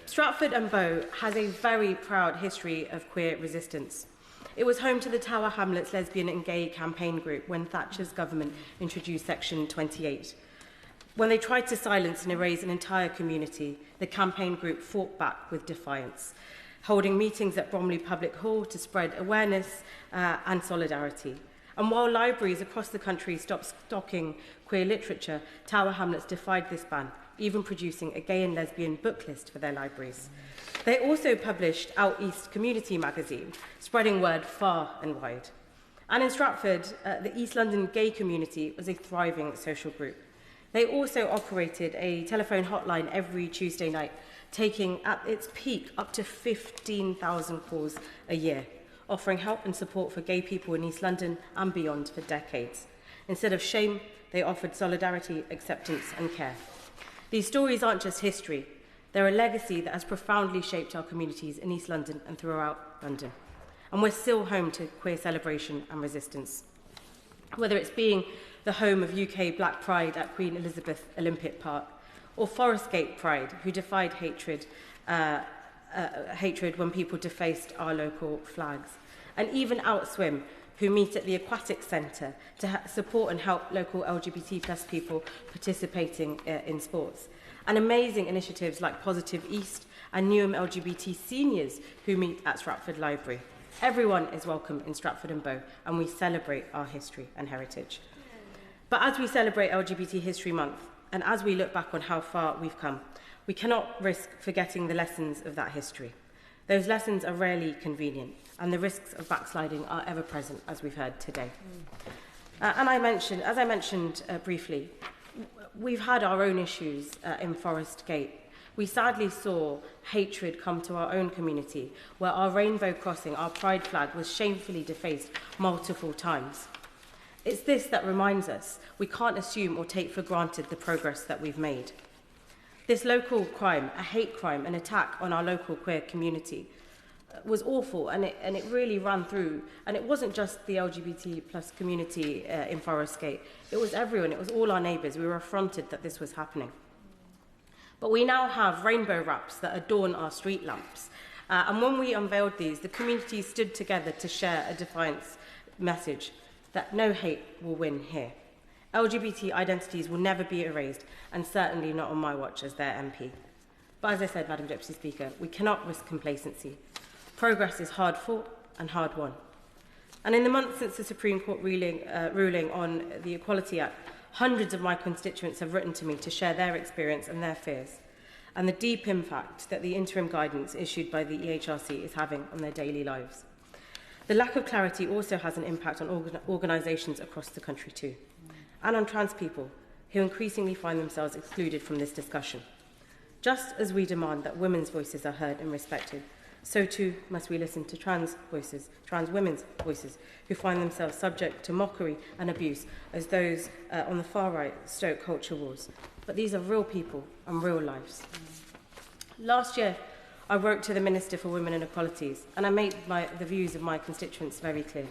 Stratford and Bow has a very proud history of queer resistance. It was home to the Tower Hamlets lesbian and gay campaign group when Thatcher's government introduced Section 28. When they tried to silence and erase an entire community, the campaign group fought back with defiance, holding meetings at Bromley Public Hall to spread awareness and solidarity. And while libraries across the country stopped stocking queer literature, Tower Hamlets defied this ban, even producing a gay and lesbian book list for their libraries. They also published Out East Community magazine, spreading word far and wide. And in Stratford, the East London gay community was a thriving social group. They also operated a telephone hotline every Tuesday night, taking at its peak up to 15,000 calls a year, offering help and support for gay people in East London and beyond for decades. Instead of shame, they offered solidarity, acceptance and care. These stories aren't just history. They're a legacy that has profoundly shaped our communities in East London and throughout London. And we're still home to queer celebration and resistance. Whether it's being the home of UK Black Pride at Queen Elizabeth Olympic Park, or Forest Gate Pride, who defied hatred when people defaced our local flags, and even Outswim, who meet at the Aquatic Centre to support and help local LGBT plus people participating in sports. And amazing initiatives like Positive East and Newham LGBT seniors who meet at Stratford Library. Everyone is welcome in Stratford and Bow, and we celebrate our history and heritage. But as we celebrate LGBT History Month, and as we look back on how far we've come, we cannot risk forgetting the lessons of that history. Those lessons are rarely convenient, and the risks of backsliding are ever present, as we've heard today. As I mentioned briefly, we've had our own issues in Forest Gate. We sadly saw hatred come to our own community, where our rainbow crossing, our pride flag, was shamefully defaced multiple times. It's this that reminds us we can't assume or take for granted the progress that we've made. This local crime, a hate crime, an attack on our local queer community, was awful, and it really ran through. And it wasn't just the LGBT plus community in Forest Gate. It was everyone. It was all our neighbours. We were affronted that this was happening. But we now have rainbow wraps that adorn our street lamps. And when we unveiled these, the community stood together to share a defiance message that no hate will win here. LGBT identities will never be erased, and certainly not on my watch as their MP. But as I said, Madam Deputy Speaker, we cannot risk complacency. Progress is hard fought and hard won. And in the months since the Supreme Court ruling on the Equality Act, hundreds of my constituents have written to me to share their experience and their fears, and the deep impact that the interim guidance issued by the EHRC is having on their daily lives. The lack of clarity also has an impact on organisations across the country too, and on trans people, who increasingly find themselves excluded from this discussion. Just as we demand that women's voices are heard and respected, so too must we listen to trans voices, trans women's voices, who find themselves subject to mockery and abuse as those on the far right stoke culture wars. But these are real people and real lives. Last year, I wrote to the Minister for Women and Equalities, and I made the views of my constituents very clear,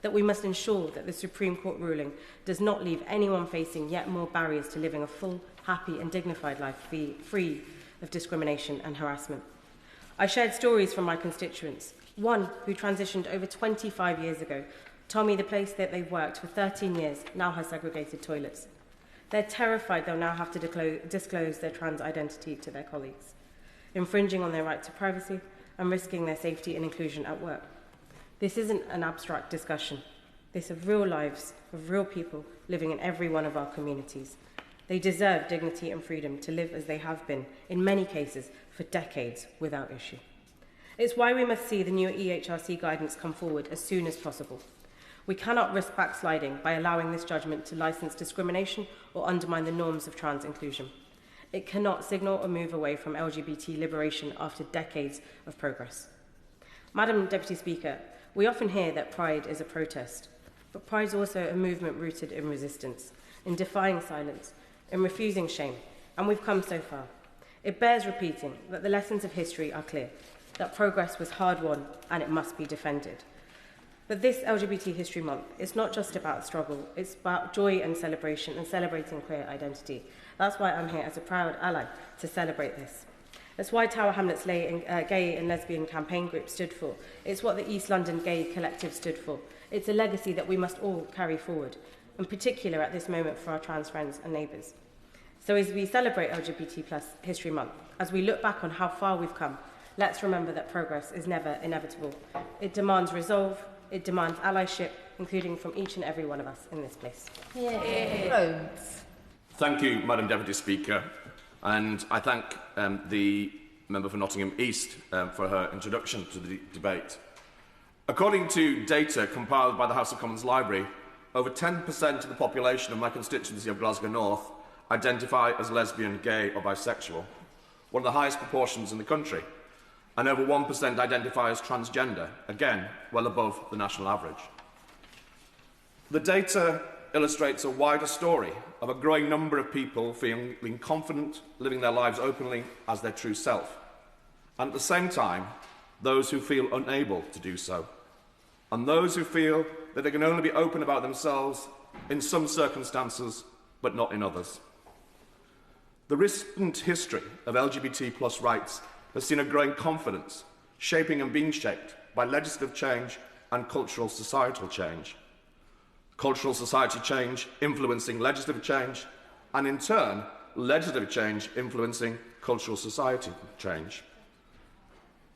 that we must ensure that the Supreme Court ruling does not leave anyone facing yet more barriers to living a full, happy and dignified life free of discrimination and harassment. I shared stories from my constituents. One who transitioned over 25 years ago tell me the place that they've worked for 13 years now has segregated toilets. They're terrified they'll now have to disclose their trans identity to their colleagues, infringing on their right to privacy and risking their safety and inclusion at work. This isn't an abstract discussion. This is real lives of real people living in every one of our communities. They deserve dignity and freedom to live as they have been, in many cases, for decades without issue. It's why we must see the new EHRC guidance come forward as soon as possible. We cannot risk backsliding by allowing this judgment to license discrimination or undermine the norms of trans inclusion. It cannot signal a move away from LGBT liberation after decades of progress. Madam Deputy Speaker, we often hear that pride is a protest, but pride is also a movement rooted in resistance, in defying silence, in refusing shame, and we've come so far. It bears repeating that the lessons of history are clear, that progress was hard-won and it must be defended. But this LGBT History Month is not just about struggle, it's about joy and celebration and celebrating queer identity. That's why I'm here as a proud ally to celebrate this. That's why Tower Hamlets Gay and Lesbian Campaign Group stood for. It's what the East London Gay Collective stood for. It's a legacy that we must all carry forward, in particular at this moment for our trans friends and neighbours. So as we celebrate LGBT+ History Month, as we look back on how far we've come, let's remember that progress is never inevitable. It demands resolve, it demands allyship, including from each and every one of us in this place. Rhodes. Thank you, Madam Deputy Speaker, and I thank the member for Nottingham East for her introduction to the debate. According to data compiled by the House of Commons Library, over 10% of the population of my constituency of Glasgow North identify as lesbian, gay or bisexual, one of the highest proportions in the country, and over 1% identify as transgender, again, well above the national average. The data illustrates a wider story of a growing number of people feeling confident, living their lives openly as their true self, and at the same time, those who feel unable to do so, and those who feel that they can only be open about themselves in some circumstances, but not in others. The recent history of LGBT+ rights has seen a growing confidence, shaping and being shaped by legislative change and cultural societal change. Cultural society change influencing legislative change, and in turn, legislative change influencing cultural society change.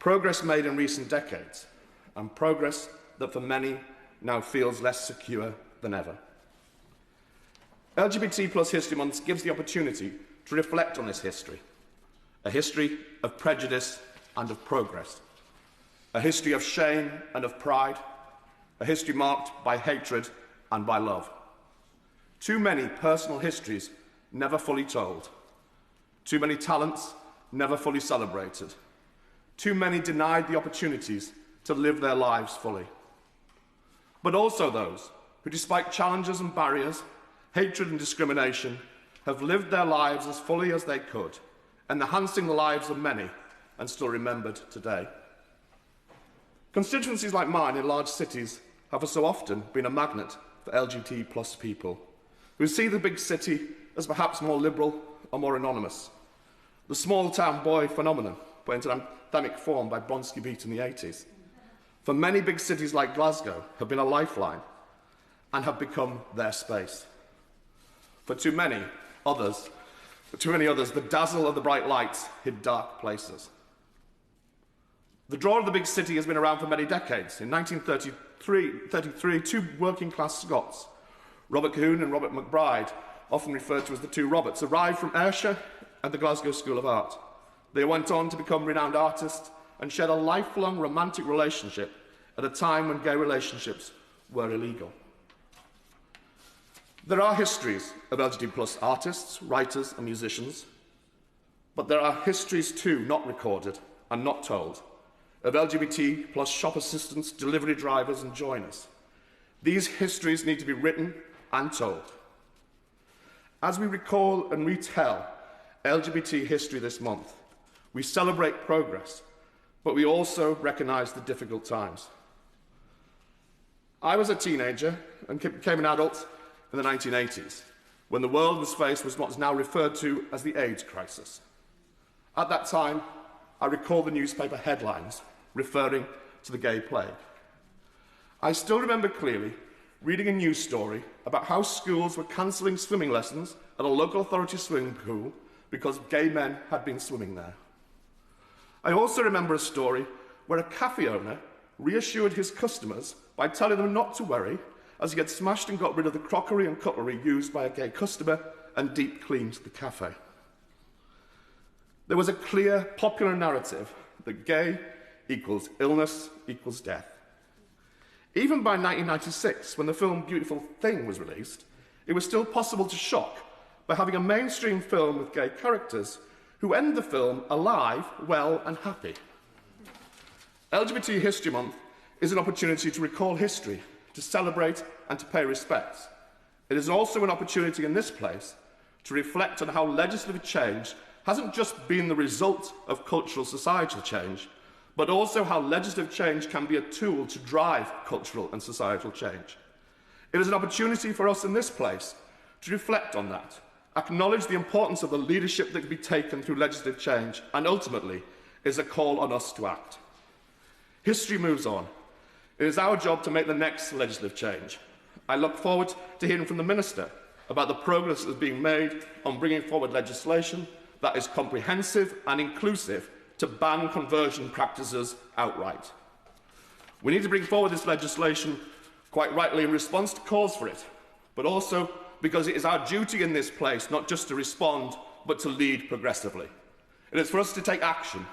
Progress made in recent decades, and progress that for many now feels less secure than ever. LGBT+ History Month gives the opportunity to reflect on this history, a history of prejudice and of progress, a history of shame and of pride, a history marked by hatred and by love. Too many personal histories never fully told, too many talents never fully celebrated, too many denied the opportunities to live their lives fully. But also those who, despite challenges and barriers, hatred and discrimination, have lived their lives as fully as they could, enhancing the lives of many and still remembered today. Constituencies like mine in large cities have for so often been a magnet for LGBT+ people who see the big city as perhaps more liberal or more anonymous. The small town boy phenomenon put into anthemic form by Bronski Beat in the 80s. For many big cities like Glasgow have been a lifeline and have become their space. For too many others, the dazzle of the bright lights hid dark places. The draw of the big city has been around for many decades. In 1933, two working-class Scots, Robert Coon and Robert McBride, often referred to as the two Roberts, arrived from Ayrshire at the Glasgow School of Art. They went on to become renowned artists and shared a lifelong romantic relationship at a time when gay relationships were illegal. There are histories of LGBT+ artists, writers and musicians, but there are histories too not recorded and not told of LGBT+ shop assistants, delivery drivers and joiners. These histories need to be written and told. As we recall and retell LGBT history this month, we celebrate progress, but we also recognise the difficult times. I was a teenager and became an adult in the 1980s, when the world was faced with what is now referred to as the AIDS crisis. At that time, I recall the newspaper headlines referring to the gay plague. I still remember clearly reading a news story about how schools were cancelling swimming lessons at a local authority swimming pool because gay men had been swimming there. I also remember a story where a cafe owner reassured his customers by telling them not to worry, as he had smashed and got rid of the crockery and cutlery used by a gay customer and deep cleaned the cafe. There was a clear popular narrative that gay equals illness equals death. Even by 1996, when the film Beautiful Thing was released, it was still possible to shock by having a mainstream film with gay characters who end the film alive, well and happy. LGBT History Month is an opportunity to recall history, to celebrate and to pay respects. It is also an opportunity in this place to reflect on how legislative change hasn't just been the result of cultural societal change, but also how legislative change can be a tool to drive cultural and societal change. It is an opportunity for us in this place to reflect on that, acknowledge the importance of the leadership that can be taken through legislative change, and ultimately is a call on us to act. History moves on. It is our job to make the next legislative change. I look forward to hearing from the Minister about the progress that is being made on bringing forward legislation that is comprehensive and inclusive to ban conversion practices outright. We need to bring forward this legislation, quite rightly, in response to calls for it, but also because it is our duty in this place not just to respond, but to lead progressively. It is for us to take action,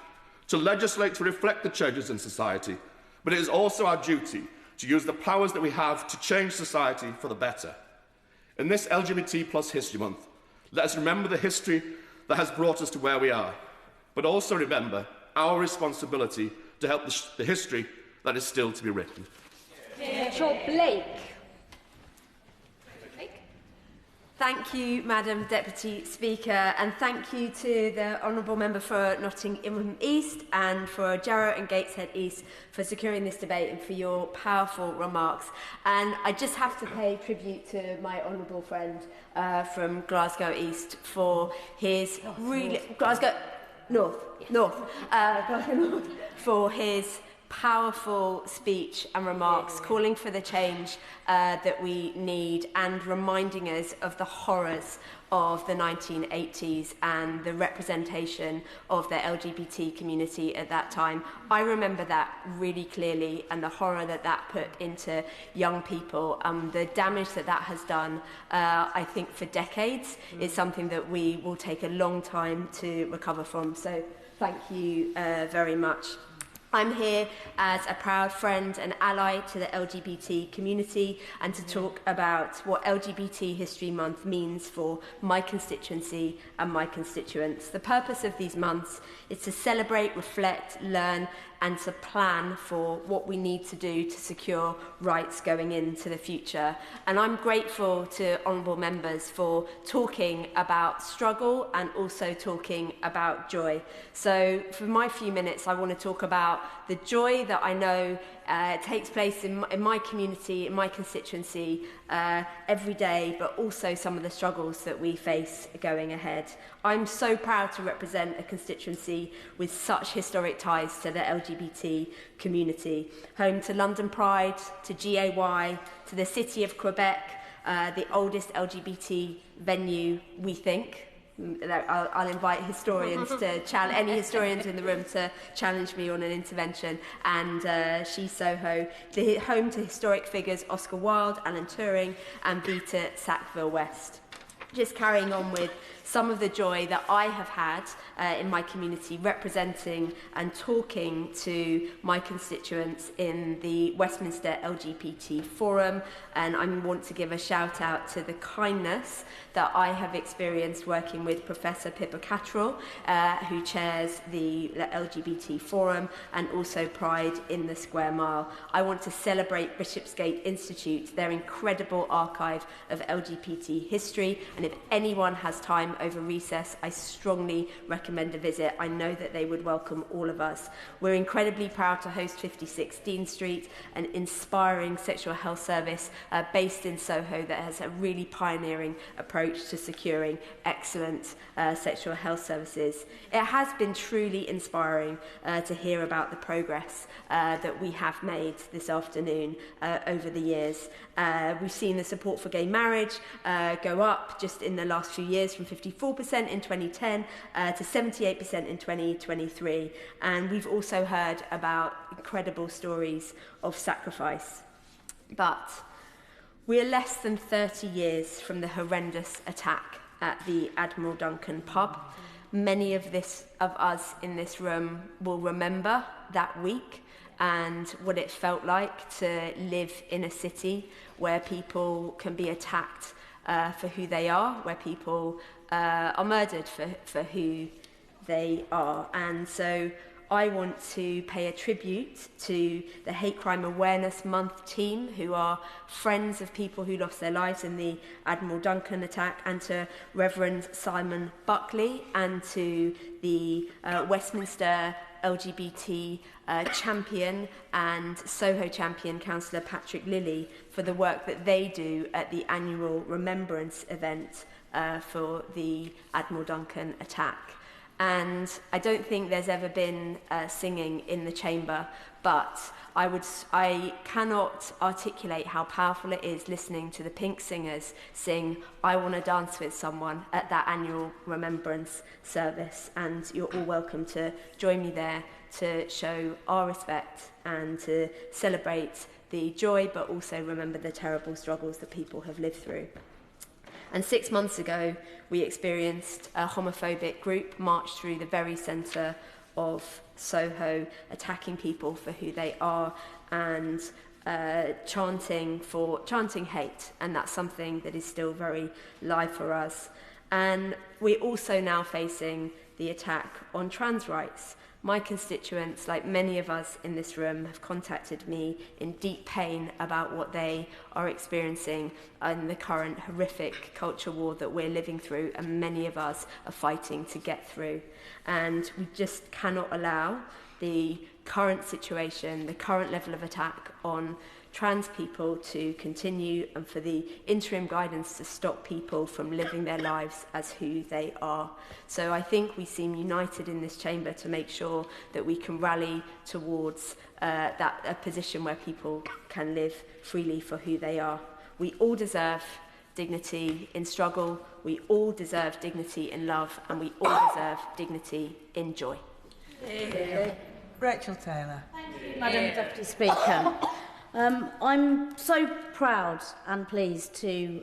to legislate to reflect the changes in society, but it is also our duty to use the powers that we have to change society for the better. In this LGBT plus History Month, let us remember the history that has brought us to where we are, but also remember our responsibility to help the history that is still to be written. Blake. Thank you, Madam Deputy Speaker, and thank you to the Honourable Member for Nottingham East and for Jarrow and Gateshead East for securing this debate and for your powerful remarks. And I just have to pay tribute to my honourable friend from Glasgow East for his Glasgow North, for his powerful speech and remarks calling for the change that we need and reminding us of the horrors of the 1980s and the representation of the LGBT community at that time. I remember that really clearly, and the horror that that put into young people, the damage that that has done, I think for decades, is something that we will take a long time to recover from. So thank you very much. I'm here as a proud friend and ally to the LGBT community and to talk about what LGBT History Month means for my constituency and my constituents. The purpose of these months is to celebrate, reflect, learn and to plan for what we need to do to secure rights going into the future. And I'm grateful to honourable members for talking about struggle and also talking about joy. So for my few minutes, I want to talk about the joy that I know takes place in my community, in my constituency every day, but also some of the struggles that we face going ahead. I'm so proud to represent a constituency with such historic ties to the LGBT community, home to London Pride, to GAY, to the City of Quebec, the oldest LGBT venue, we think. I'll invite historians to challenge any historians in the room to challenge me on an intervention. And She Soho, the home to historic figures Oscar Wilde, Alan Turing, and Vita Sackville West. Just carrying on with some of the joy that I have had in my community, representing and talking to my constituents in the Westminster LGBT Forum. And I want to give a shout out to the kindness that I have experienced working with Professor Pippa Cattrall, who chairs the LGBT Forum, and also Pride in the Square Mile. I want to celebrate Bishopsgate Institute, their incredible archive of LGBT history, and if anyone has time over recess, I strongly recommend a visit. I know that they would welcome all of us. We're incredibly proud to host 56 Dean Street, an inspiring sexual health service based in Soho that has a really pioneering approach to securing excellent sexual health services. It has been truly inspiring to hear about the progress that we have made this afternoon over the years. We've seen the support for gay marriage go up just in the last few years from 54% in 2010 to 78% in 2023. And we've also heard about incredible stories of sacrifice. But we are less than 30 years from the horrendous attack at the Admiral Duncan pub. Many of us in this room will remember that week and what it felt like to live in a city where people can be attacked for who they are, where people are murdered for who they are. And so I want to pay a tribute to the Hate Crime Awareness Month team, who are friends of people who lost their lives in the Admiral Duncan attack, and to Reverend Simon Buckley, and to the Westminster LGBT champion and Soho champion, Councillor Patrick Lilly, for the work that they do at the annual remembrance event for the Admiral Duncan attack. And I don't think there's ever been singing in the chamber, but I cannot articulate how powerful it is listening to the Pink Singers sing "I Want to Dance with Someone" at that annual remembrance service. And you're all welcome to join me there to show our respect and to celebrate the joy, but also remember the terrible struggles that people have lived through. And 6 months ago, we experienced a homophobic group march through the very centre of Soho, attacking people for who they are and chanting hate. And that's something that is still very live for us. And we're also now facing the attack on trans rights. My constituents, like many of us in this room, have contacted me in deep pain about what they are experiencing in the current horrific culture war that we're living through, and many of us are fighting to get through. And we just cannot allow the current situation, the current level of attack on trans people to continue, and for the interim guidance to stop people from living their lives as who they are. So I think we seem united in this chamber to make sure that we can rally towards a position where people can live freely for who they are. We all deserve dignity in struggle, we all deserve dignity in love, and we all deserve dignity in joy. Yeah. Rachel Taylor. Thank you, Madam Deputy Speaker. I'm so proud and pleased to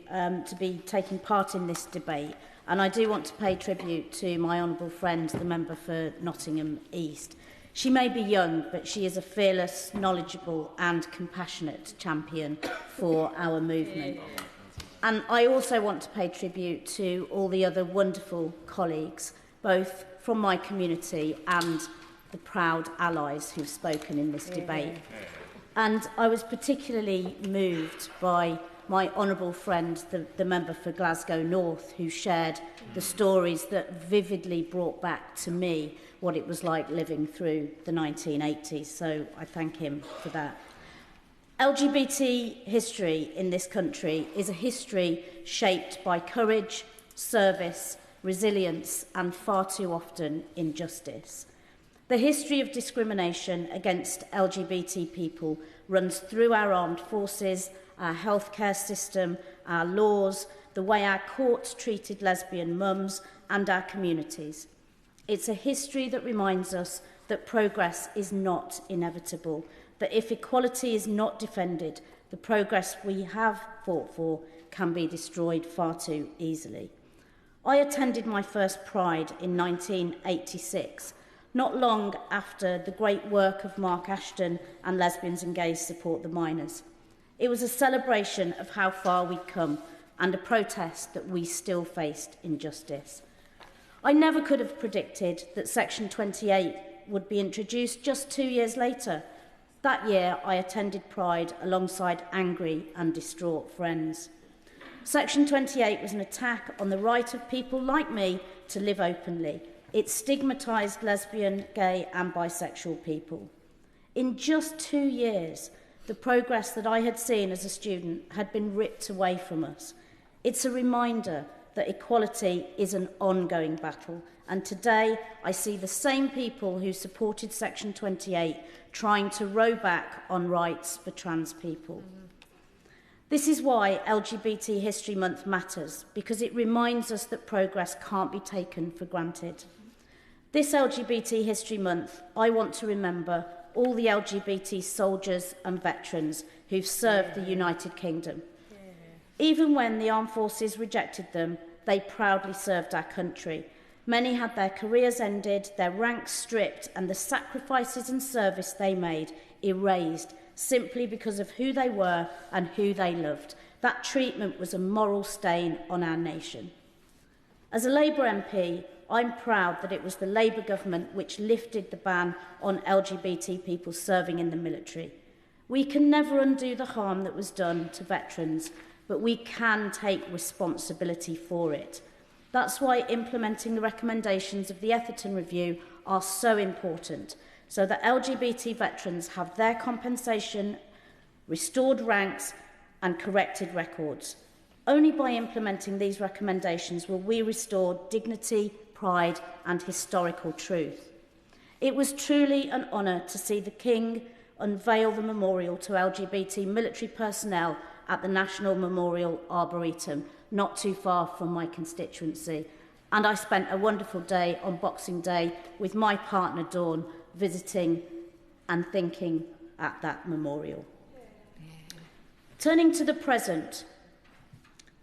be taking part in this debate, and I do want to pay tribute to my honourable friend, the member for Nottingham East. She may be young, but she is a fearless, knowledgeable and compassionate champion for our movement. And I also want to pay tribute to all the other wonderful colleagues, both from my community and the proud allies who've spoken in this debate. And I was particularly moved by my honourable friend, the member for Glasgow North, who shared the stories that vividly brought back to me what it was like living through the 1980s. So I thank him for that. LGBT history in this country is a history shaped by courage, service, resilience, and far too often injustice. The history of discrimination against LGBT people runs through our armed forces, our healthcare system, our laws, the way our courts treated lesbian mums, and our communities. It's a history that reminds us that progress is not inevitable, that if equality is not defended, the progress we have fought for can be destroyed far too easily. I attended my first Pride in 1986, not long after the great work of Mark Ashton and Lesbians and Gays Support the Minors. It was a celebration of how far we'd come and a protest that we still faced injustice. I never could have predicted that Section 28 would be introduced just 2 years later. That year, I attended Pride alongside angry and distraught friends. Section 28 was an attack on the right of people like me to live openly. It stigmatised lesbian, gay and bisexual people. In just 2 years, the progress that I had seen as a student had been ripped away from us. It's a reminder that equality is an ongoing battle, and today I see the same people who supported Section 28 trying to row back on rights for trans people. This is why LGBT History Month matters, because it reminds us that progress can't be taken for granted. This LGBT History Month, I want to remember all the LGBT soldiers and veterans who've served the United Kingdom. Even when the armed forces rejected them, they proudly served our country. Many had their careers ended, their ranks stripped, and the sacrifices and service they made erased simply because of who they were and who they loved. That treatment was a moral stain on our nation. As a Labour MP, I'm proud that it was the Labour government which lifted the ban on LGBT people serving in the military. We can never undo the harm that was done to veterans, but we can take responsibility for it. That's why implementing the recommendations of the Etherton Review are so important, so that LGBT veterans have their compensation, restored ranks and corrected records. Only by implementing these recommendations will we restore dignity, pride and historical truth. It was truly an honour to see the King unveil the memorial to LGBT military personnel at the National Memorial Arboretum, not too far from my constituency. And I spent a wonderful day on Boxing Day with my partner Dawn, visiting and thinking at that memorial. Turning to the present,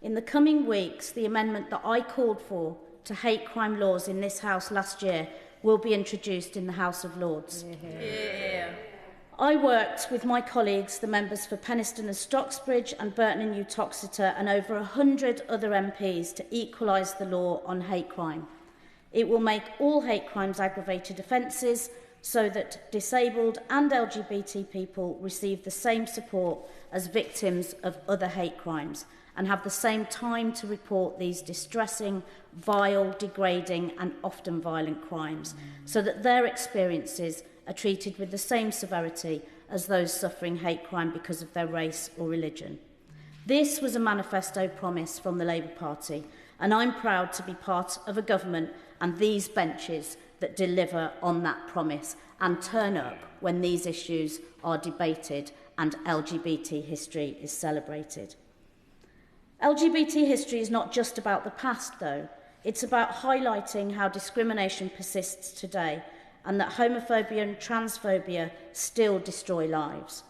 in the coming weeks, the amendment that I called for to hate crime laws in this House last year will be introduced in the House of Lords. I worked with my colleagues, the members for Penistone and Stocksbridge and Burton and Uttoxeter, and over 100 other MPs to equalise the law on hate crime. It will make all hate crimes aggravated offences so that disabled and LGBT people receive the same support as victims of other hate crimes and have the same time to report these distressing, vile, degrading and often violent crimes, so that their experiences are treated with the same severity as those suffering hate crime because of their race or religion. This was a manifesto promise from the Labour Party, and I'm proud to be part of a government and these benches that deliver on that promise and turn up when these issues are debated and LGBT history is celebrated. LGBT history is not just about the past, though. It's about highlighting how discrimination persists today and that homophobia and transphobia still destroy lives.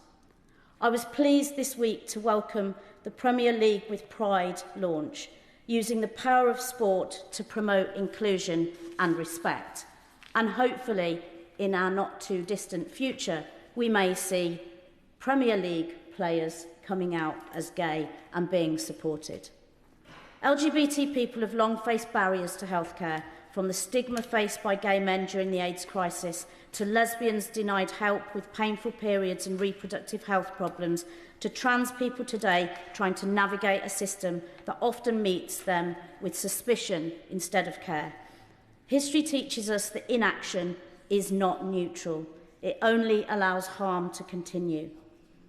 I was pleased this week to welcome the Premier League with Pride launch, using the power of sport to promote inclusion and respect. And hopefully, in our not too distant future, we may see Premier League players coming out as gay and being supported. LGBT people have long faced barriers to healthcare, from the stigma faced by gay men during the AIDS crisis, to lesbians denied help with painful periods and reproductive health problems, to trans people today trying to navigate a system that often meets them with suspicion instead of care. History teaches us that inaction is not neutral. It only allows harm to continue.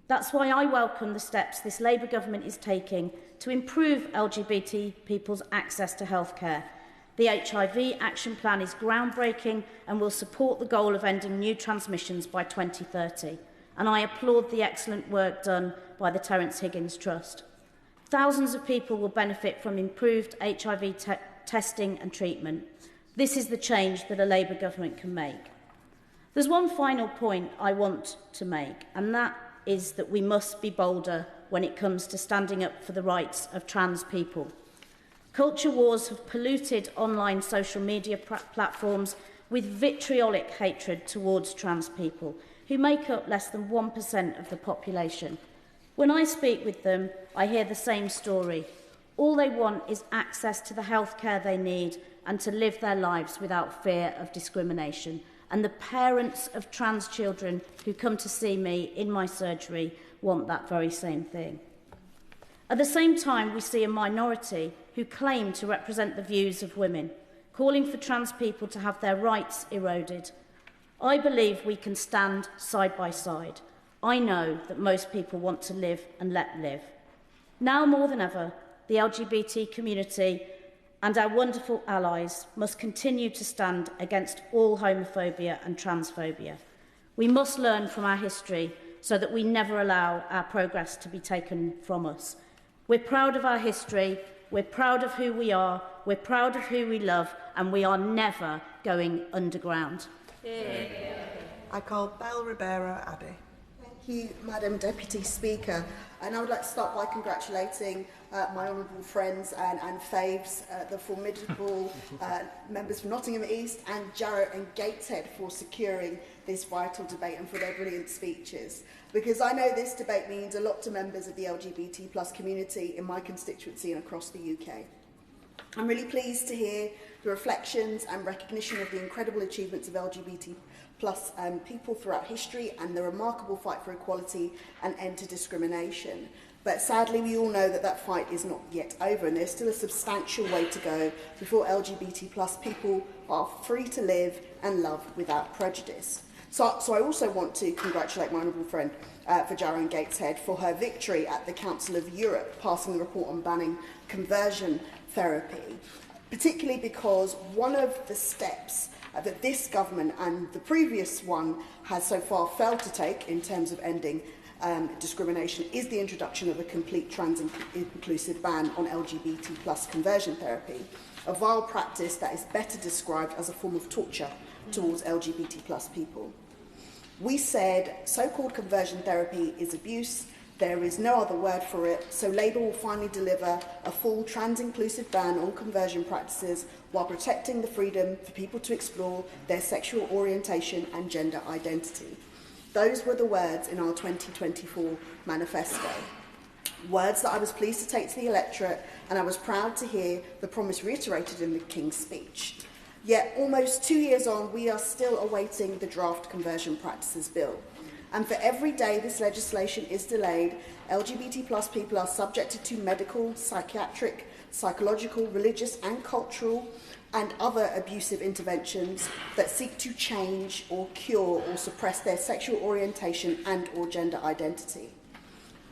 That's why I welcome the steps this Labour government is taking to improve LGBT people's access to healthcare. The HIV Action Plan is groundbreaking and will support the goal of ending new transmissions by 2030. And I applaud the excellent work done by the Terence Higgins Trust. Thousands of people will benefit from improved HIV testing and treatment. This is the change that a Labour government can make. There's one final point I want to make, and that is that we must be bolder when it comes to standing up for the rights of trans people. Culture wars have polluted online social media platforms with vitriolic hatred towards trans people, who make up less than 1% of the population. When I speak with them, I hear the same story. All they want is access to the healthcare they need and to live their lives without fear of discrimination. And the parents of trans children who come to see me in my surgery want that very same thing. At the same time, we see a minority who claim to represent the views of women, calling for trans people to have their rights eroded. I believe we can stand side by side. I know that most people want to live and let live. Now more than ever, the LGBT community and our wonderful allies must continue to stand against all homophobia and transphobia. We must learn from our history so that we never allow our progress to be taken from us. We're proud of our history, we're proud of who we are, we're proud of who we love, and we are never going underground. Yeah. I call Bell Ribeiro-Addy. Thank you, Madam Deputy Speaker. And I would like to start by congratulating my honourable friends and faves, the formidable members from Nottingham East and Jarrow and Gateshead for securing this vital debate and for their brilliant speeches. Because I know this debate means a lot to members of the LGBT plus community in my constituency and across the UK. I'm really pleased to hear the reflections and recognition of the incredible achievements of LGBT plus people throughout history and the remarkable fight for equality and end to discrimination. But sadly, we all know that that fight is not yet over, and there's still a substantial way to go before LGBT plus people are free to live and love without prejudice. So I also want to congratulate my honourable friend for Jarrow and Gateshead for her victory at the Council of Europe, passing the report on banning conversion therapy, particularly because one of the steps that this government and the previous one has so far failed to take in terms of ending discrimination is the introduction of a complete trans-inclusive ban on LGBT plus conversion therapy, a vile practice that is better described as a form of torture towards LGBT plus people. We said so-called conversion therapy is abuse. There is no other word for it, so Labour will finally deliver a full trans-inclusive ban on conversion practices while protecting the freedom for people to explore their sexual orientation and gender identity. Those were the words in our 2024 manifesto. Words that I was pleased to take to the electorate, and I was proud to hear the promise reiterated in the King's speech. Yet, almost 2 years on, we are still awaiting the draft Conversion Practices Bill. And for every day this legislation is delayed, LGBT plus people are subjected to medical, psychiatric, psychological, religious and cultural and other abusive interventions that seek to change or cure or suppress their sexual orientation and or gender identity.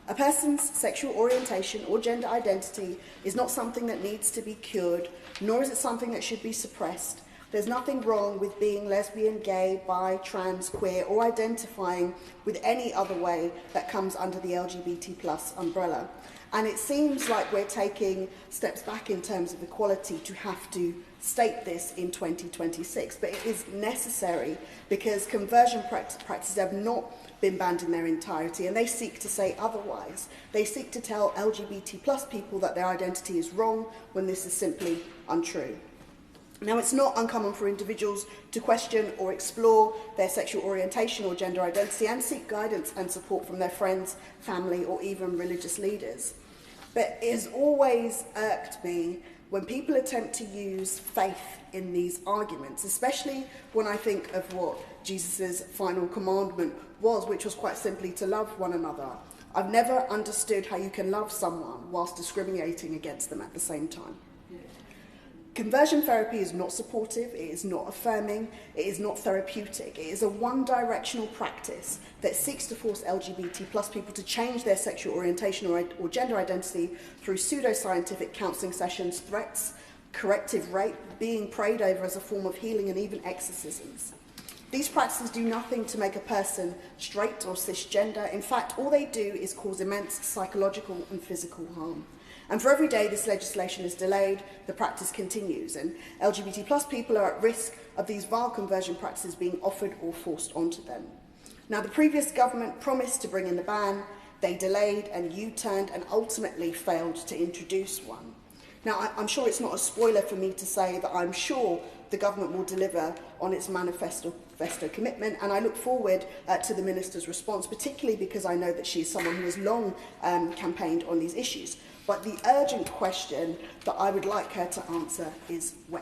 A person's sexual orientation or gender identity is not something that needs to be cured, nor is it something that should be suppressed. There's nothing wrong with being lesbian, gay, bi, trans, queer, or identifying with any other way that comes under the LGBT plus umbrella. And it seems like we're taking steps back in terms of equality to have to state this in 2026. But it is necessary because conversion practices have not been banned in their entirety, and they seek to say otherwise. They seek to tell LGBT plus people that their identity is wrong when this is simply untrue. Now, it's not uncommon for individuals to question or explore their sexual orientation or gender identity and seek guidance and support from their friends, family, or even religious leaders. But it has always irked me when people attempt to use faith in these arguments, especially when I think of what Jesus' final commandment was, which was quite simply to love one another. I've never understood how you can love someone whilst discriminating against them at the same time. Conversion therapy is not supportive, it is not affirming, it is not therapeutic. It is a one-directional practice that seeks to force LGBT plus people to change their sexual orientation or gender identity through pseudo-scientific counselling sessions, threats, corrective rape, being prayed over as a form of healing, and even exorcisms. These practices do nothing to make a person straight or cisgender. In fact, all they do is cause immense psychological and physical harm. And for every day this legislation is delayed, the practice continues, and LGBT plus people are at risk of these vile conversion practices being offered or forced onto them. Now, the previous government promised to bring in the ban, they delayed and U-turned and ultimately failed to introduce one. Now, I'm sure it's not a spoiler for me to say that I'm sure the government will deliver on its manifesto commitment, and I look forward to the Minister's response, particularly because I know that she is someone who has long campaigned on these issues. But the urgent question that I would like her to answer is when.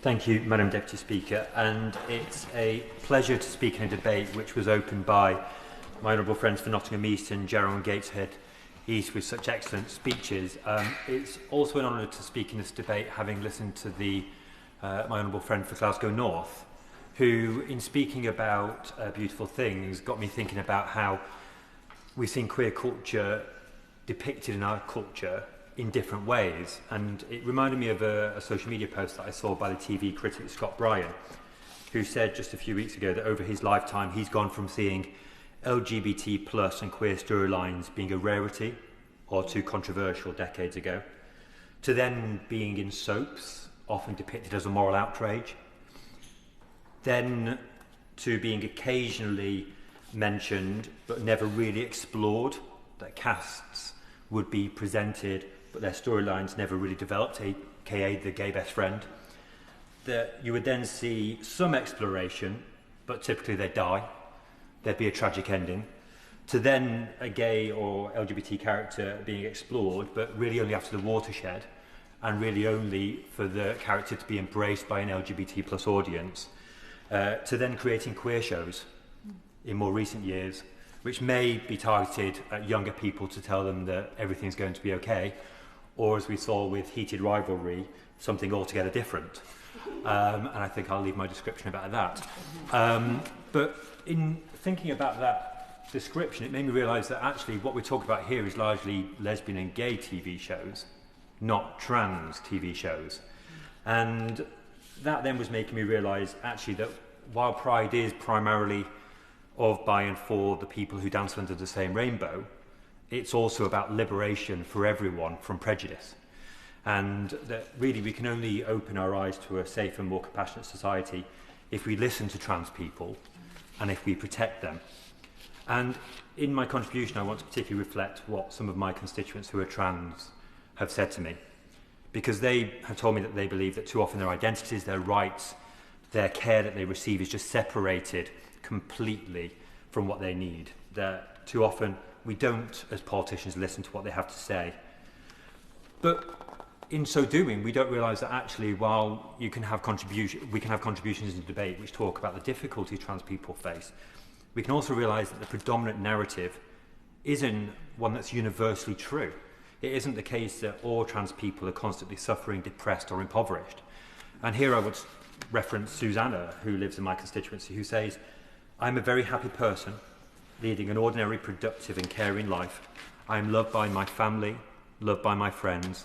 Thank you, Madam Deputy Speaker, and it's a pleasure to speak in a debate which was opened by my honourable friends for Nottingham East and Jarrow and Gateshead East with such excellent speeches. It's also an honour to speak in this debate, having listened to my honourable friend for Glasgow North, who, in speaking about beautiful things, got me thinking about how we've seen queer culture depicted in our culture in different ways. And it reminded me of a social media post that I saw by the TV critic Scott Bryan, who said just a few weeks ago that over his lifetime he's gone from seeing LGBT plus and queer storylines being a rarity or too controversial decades ago, to then being in soaps, often depicted as a moral outrage, then to being occasionally mentioned but never really explored, that casts would be presented but their storylines never really developed, aka the gay best friend, that you would then see some exploration but typically they'd die, there'd be a tragic ending, to then a gay or LGBT character being explored but really only after the watershed and really only for the character to be embraced by an LGBT plus audience, to then creating queer shows in more recent years, which may be targeted at younger people to tell them that everything's going to be okay, or as we saw with Heated Rivalry, something altogether different. And I think I'll leave my description about that. But in thinking about that description, it made me realise that actually what we're talking about here is largely lesbian and gay TV shows, not trans TV shows. And that then was making me realise actually that while Pride is primarily of, by and for the people who dance under the same rainbow, it's also about liberation for everyone from prejudice. And that really we can only open our eyes to a safe and more compassionate society if we listen to trans people and if we protect them. And in my contribution, I want to particularly reflect what some of my constituents who are trans have said to me, because they have told me that they believe that too often their identities, their rights, their care that they receive is just separated completely from what they need. That too often we don't, as politicians, listen to what they have to say. But in so doing, we don't realise that actually, while we can have contributions in the debate which talk about the difficulties trans people face, we can also realise that the predominant narrative isn't one that's universally true. It isn't the case that all trans people are constantly suffering, depressed or impoverished. And here I would reference Susanna, who lives in my constituency, who says, "I'm a very happy person, leading an ordinary, productive and caring life. I'm loved by my family, loved by my friends.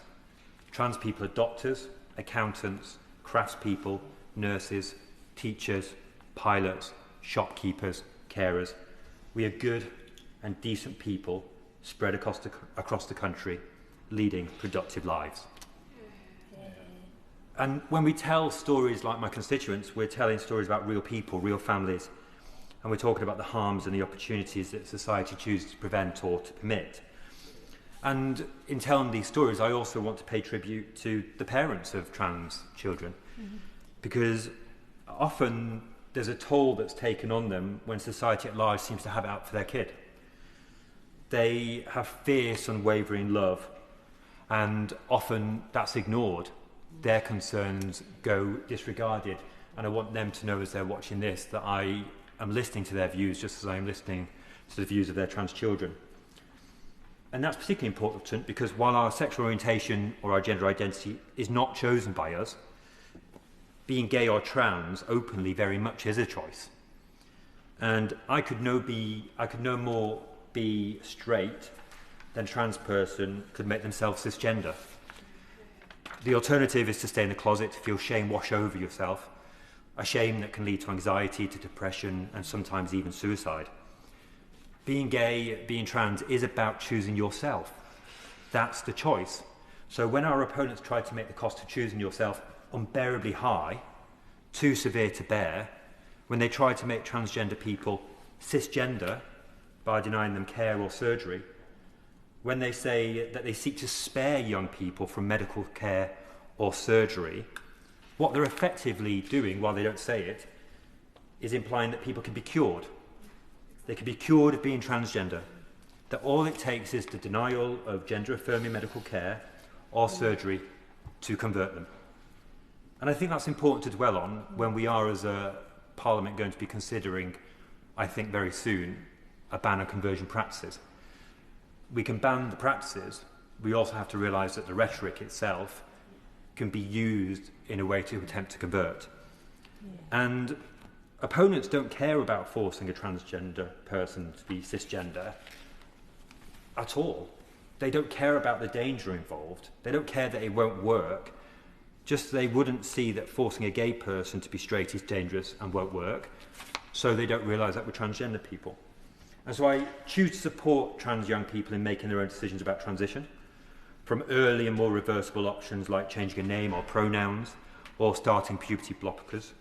Trans people are doctors, accountants, craftspeople, nurses, teachers, pilots, shopkeepers, carers. We are good and decent people spread across the country, leading productive lives." And when we tell stories like my constituents, we're telling stories about real people, real families, and we're talking about the harms and the opportunities that society chooses to prevent or to permit. And in telling these stories, I also want to pay tribute to the parents of trans children, because often there's a toll that's taken on them when society at large seems to have it out for their kid. They have fierce, unwavering love, and often that's ignored. Their concerns go disregarded, and I want them to know as they're watching this that I am listening to their views just as I am listening to the views of their trans children. And that's particularly important because while our sexual orientation or our gender identity is not chosen by us, being gay or trans openly very much is a choice. And I could no more be straight than a trans person could make themselves cisgender. The alternative is to stay in the closet, to feel shame wash over yourself, a shame that can lead to anxiety, to depression, and sometimes even suicide. Being gay, being trans is about choosing yourself. That's the choice. So when our opponents try to make the cost of choosing yourself unbearably high, too severe to bear, when they try to make transgender people cisgender by denying them care or surgery, when they say that they seek to spare young people from medical care or surgery, what they're effectively doing, while they don't say it, is implying that people can be cured. They can be cured of being transgender, that all it takes is the denial of gender-affirming medical care or surgery to convert them. And I think that's important to dwell on when we are, as a Parliament, going to be considering, I think very soon, a ban on conversion practices. We can ban the practices. We also have to realise that the rhetoric itself can be used in a way to attempt to convert. Yeah. And opponents don't care about forcing a transgender person to be cisgender at all. They don't care about the danger involved. They don't care that it won't work. Just they wouldn't see that forcing a gay person to be straight is dangerous and won't work. So they don't realise that we're transgender people. And so I choose to support trans young people in making their own decisions about transition, from early and more reversible options like changing a name or pronouns, or starting puberty blockers,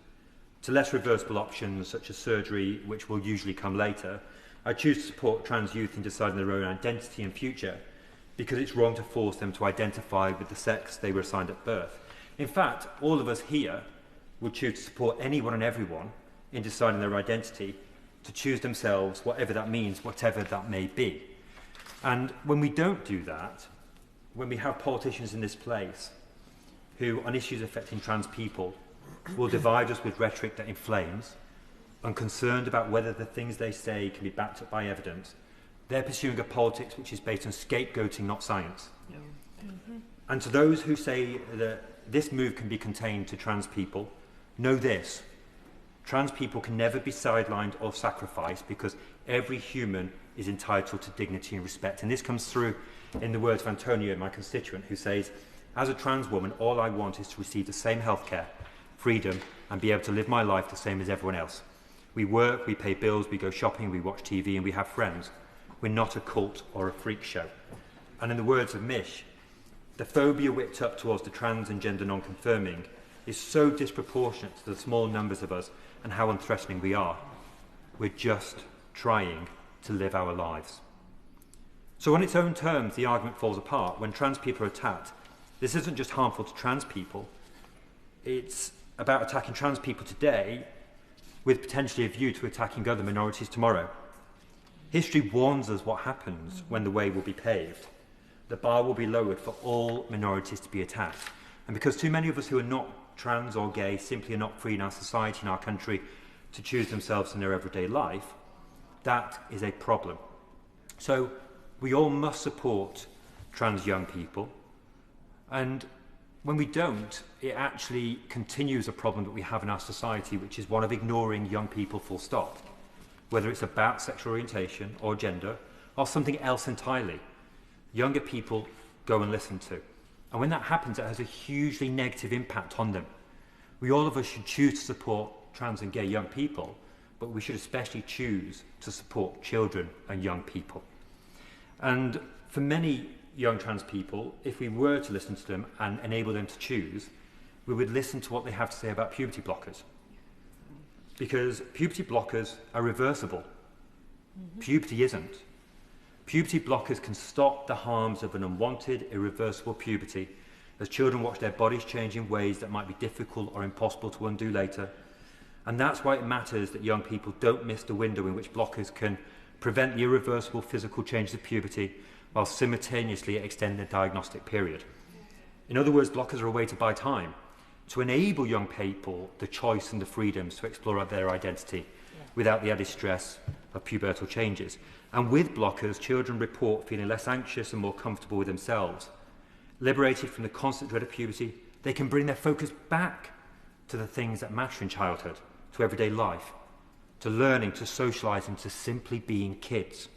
to less reversible options such as surgery, which will usually come later. I choose to support trans youth in deciding their own identity and future, because it's wrong to force them to identify with the sex they were assigned at birth. In fact, all of us here would choose to support anyone and everyone in deciding their identity, to choose themselves, whatever that means, whatever that may be. And when we don't do that, when we have politicians in this place who, on issues affecting trans people, will divide us with rhetoric that inflames, unconcerned about whether the things they say can be backed up by evidence, they're pursuing a politics which is based on scapegoating, not science. Yeah. Mm-hmm. And to those who say that this move can be contained to trans people, know this: trans people can never be sidelined or sacrificed, because every human is entitled to dignity and respect. And this comes through in the words of Antonio, my constituent, who says, as a trans woman, all I want is to receive the same healthcare, freedom, and be able to live my life the same as everyone else. We work, we pay bills, we go shopping, we watch TV, and we have friends. We're not a cult or a freak show. And in the words of Mish, the phobia whipped up towards the trans and gender non-confirming is so disproportionate to the small numbers of us and how unthreatening we are. We're just trying to live our lives. So on its own terms, the argument falls apart. When trans people are attacked, this isn't just harmful to trans people. It's about attacking trans people today with potentially a view to attacking other minorities tomorrow. History warns us what happens when the way will be paved. The bar will be lowered for all minorities to be attacked. And because too many of us who are not trans or gay simply are not free in our society, in our country, to choose themselves in their everyday life, that is a problem. So we all must support trans young people. And when we don't, it actually continues a problem that we have in our society, which is one of ignoring young people full stop. Whether it's about sexual orientation or gender or something else entirely, younger people go and listen to. And when that happens, it has a hugely negative impact on them. All of us should choose to support trans and gay young people, but we should especially choose to support children and young people. And for many young trans people, if we were to listen to them and enable them to choose, we would listen to what they have to say about puberty blockers. Because puberty blockers are reversible. Mm-hmm. Puberty isn't. Puberty blockers can stop the harms of an unwanted, irreversible puberty as children watch their bodies change in ways that might be difficult or impossible to undo later. And that's why it matters that young people don't miss the window in which blockers can prevent the irreversible physical changes of puberty while simultaneously extending the diagnostic period. In other words, blockers are a way to buy time, to enable young people the choice and the freedoms to explore their identity without the added stress of pubertal changes. And with blockers, children report feeling less anxious and more comfortable with themselves. Liberated from the constant dread of puberty, they can bring their focus back to the things that matter in childhood, to everyday life, to learning, to socialising, to simply being kids.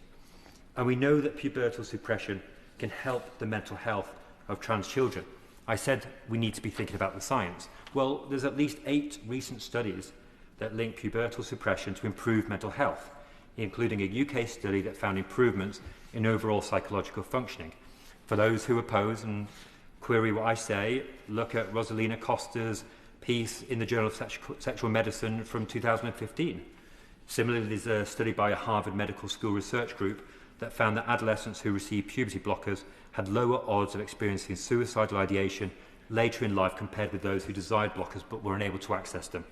And we know that pubertal suppression can help the mental health of trans children. I said we need to be thinking about the science. Well, there's at least 8 recent studies that link pubertal suppression to improved mental health, including a UK study that found improvements in overall psychological functioning. For those who oppose and query what I say, look at Rosalina Costa's piece in the Journal of Sexual Medicine from 2015. Similarly, there's a study by a Harvard Medical School research group that found that adolescents who received puberty blockers had lower odds of experiencing suicidal ideation later in life compared with those who desired blockers but were unable to access them.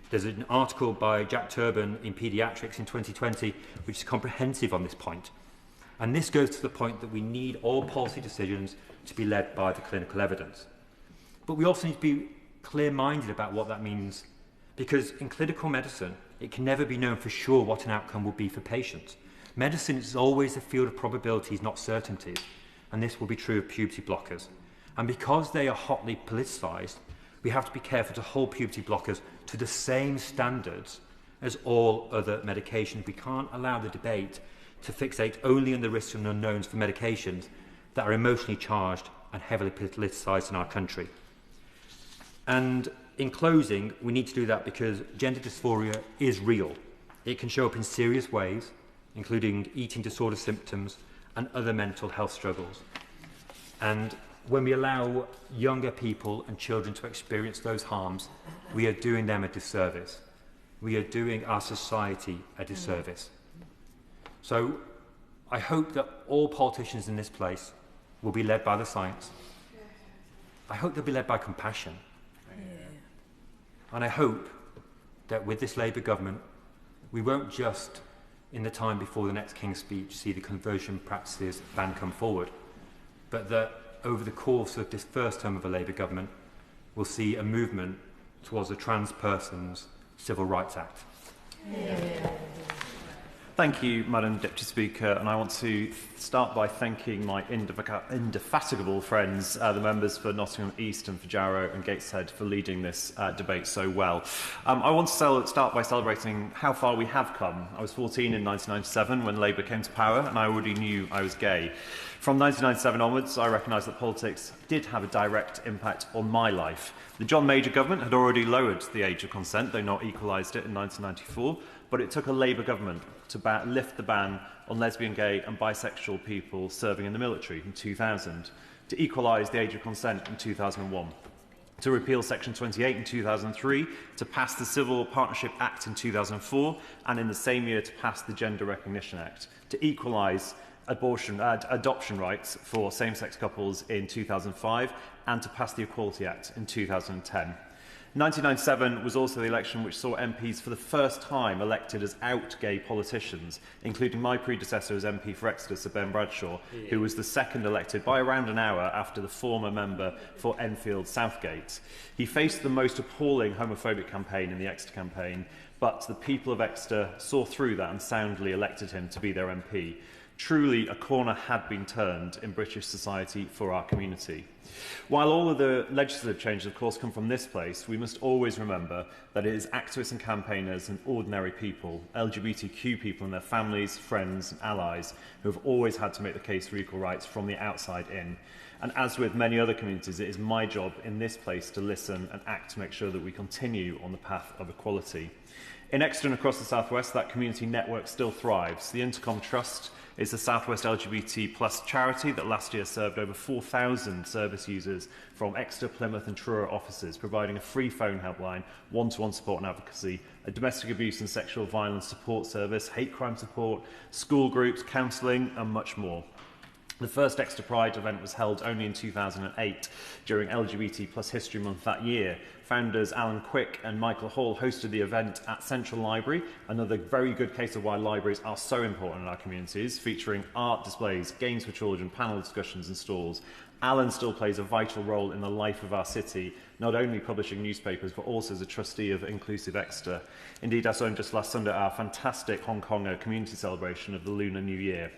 There's an article by Jack Turban in Paediatrics in 2020 which is comprehensive on this point. And this goes to the point that we need all policy decisions to be led by the clinical evidence. But we also need to be clear-minded about what that means, because in clinical medicine, it can never be known for sure what an outcome will be for patients. Medicine is always a field of probabilities, not certainties, and this will be true of puberty blockers. And because they are hotly politicised, we have to be careful to hold puberty blockers to the same standards as all other medications. We can't allow the debate to fixate only on the risks and unknowns for medications that are emotionally charged and heavily politicised in our country. And in closing, we need to do that because gender dysphoria is real. It can show up in serious ways, including eating disorder symptoms and other mental health struggles. And when we allow younger people and children to experience those harms, we are doing them a disservice. We are doing our society a disservice. So I hope that all politicians in this place will be led by the science. I hope they'll be led by compassion. And I hope that with this Labour government, we won't just, in the time before the next King's speech, see the conversion practices ban come forward, but that over the course of this first term of a Labour government, we'll see a movement towards a Trans Persons Civil Rights Act. Thank you, Madam Deputy Speaker, and I want to start by thanking my indefatigable friends, the members for Nottingham East and for Jarrow and Gateshead, for leading this debate so well. I want to start by celebrating how far we have come. I was 14 in 1997 when Labour came to power, and I already knew I was gay. From 1997 onwards, I recognised that politics did have a direct impact on my life. The John Major government had already lowered the age of consent, though not equalised it in 1994, but it took a Labour government to lift the ban on lesbian, gay and bisexual people serving in the military in 2000, to equalise the age of consent in 2001, to repeal Section 28 in 2003, to pass the Civil Partnership Act in 2004, and in the same year to pass the Gender Recognition Act, to equalise adoption rights for same-sex couples in 2005, and to pass the Equality Act in 2010. 1997 was also the election which saw MPs for the first time elected as out-gay politicians, including my predecessor as MP for Exeter, Sir Ben Bradshaw, who was the second elected by around an hour after the former member for Enfield Southgate. He faced the most appalling homophobic campaign in the Exeter campaign, but the people of Exeter saw through that and soundly elected him to be their MP. Truly, a corner had been turned in British society for our community. While all of the legislative changes, of course, come from this place, we must always remember that it is activists and campaigners and ordinary people, LGBTQ people and their families, friends and allies, who have always had to make the case for equal rights from the outside in. And as with many other communities, it is my job in this place to listen and act to make sure that we continue on the path of equality. In Exeter and across the South West, that community network still thrives. The Intercom Trust is the South West LGBT plus charity that last year served over 4,000 service users from Exeter, Plymouth and Truro offices, providing a free phone helpline, one-to-one support and advocacy, a domestic abuse and sexual violence support service, hate crime support, school groups, counselling and much more. The first Exeter Pride event was held only in 2008 during LGBT plus History Month that year. Founders Alan Quick and Michael Hall hosted the event at Central Library, another very good case of why libraries are so important in our communities, featuring art displays, games for children, panel discussions and stalls. Alan still plays a vital role in the life of our city, not only publishing newspapers but also as a trustee of Inclusive Exeter. Indeed, I saw him just last Sunday at our fantastic Hong Konger community celebration of the Lunar New Year.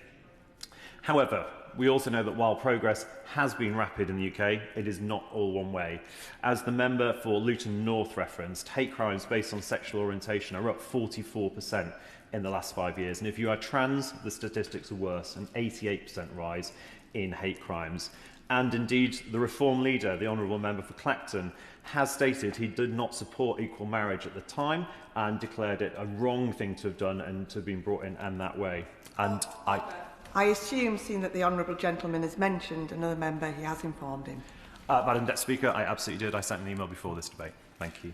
However, we also know that while progress has been rapid in the UK, it is not all one way. As the member for Luton North referenced, hate crimes based on sexual orientation are up 44% in the last 5 years. And if you are trans, the statistics are worse, an 88% rise in hate crimes. And indeed, the Reform leader, the Honourable Member for Clacton, has stated he did not support equal marriage at the time and declared it a wrong thing to have done and to have been brought in that way. And I assume, seeing that the Honourable Gentleman has mentioned another member, he has informed him. Madam Deputy Speaker, I absolutely did. I sent an email before this debate. Thank you.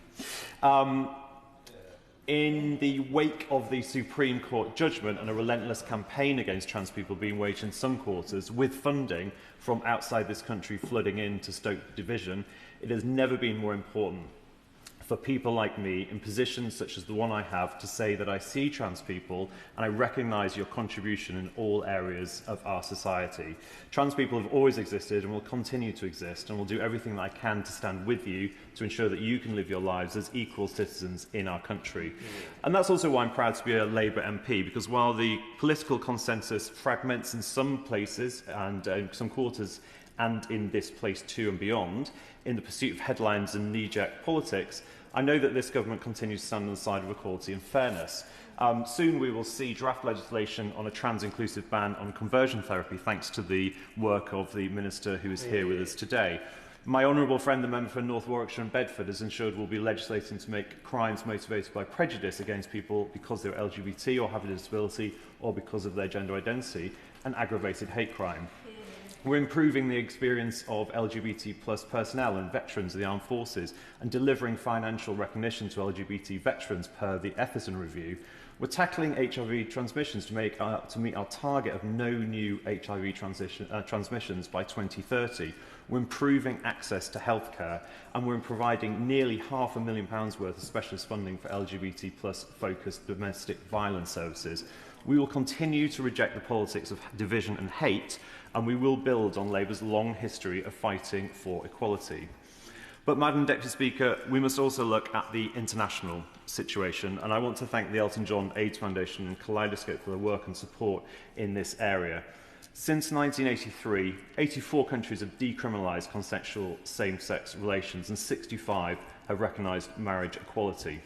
In the wake of the Supreme Court judgment and a relentless campaign against trans people being waged in some quarters, with funding from outside this country flooding into stoke division, it has never been more important for people like me in positions such as the one I have to say that I see trans people and I recognise your contribution in all areas of our society. Trans people have always existed and will continue to exist, and will do everything that I can to stand with you to ensure that you can live your lives as equal citizens in our country. And that's also why I'm proud to be a Labour MP, because while the political consensus fragments in some places and some quarters and in this place too and beyond, in the pursuit of headlines and knee-jerk politics, I know that this government continues to stand on the side of equality and fairness. Soon we will see draft legislation on a trans-inclusive ban on conversion therapy, thanks to the work of the Minister who is here with us today. My honourable friend, the member for North Warwickshire and Bedford, has ensured we'll be legislating to make crimes motivated by prejudice against people because they're LGBT or have a disability or because of their gender identity an aggravated hate crime. We're improving the experience of LGBT plus personnel and veterans of the armed forces and delivering financial recognition to LGBT veterans per the Etherton Review. We're tackling HIV transmissions to meet our target of no new HIV transmissions by 2030. We're improving access to healthcare, and we're providing nearly £500,000 worth of specialist funding for LGBT plus focused domestic violence services. We will continue to reject the politics of division and hate, and we will build on Labour's long history of fighting for equality. But, Madam Deputy Speaker, we must also look at the international situation, and I want to thank the Elton John AIDS Foundation and Kaleidoscope for their work and support in this area. Since 1983, 84 countries have decriminalised consensual same-sex relations, and 65 have recognised marriage equality.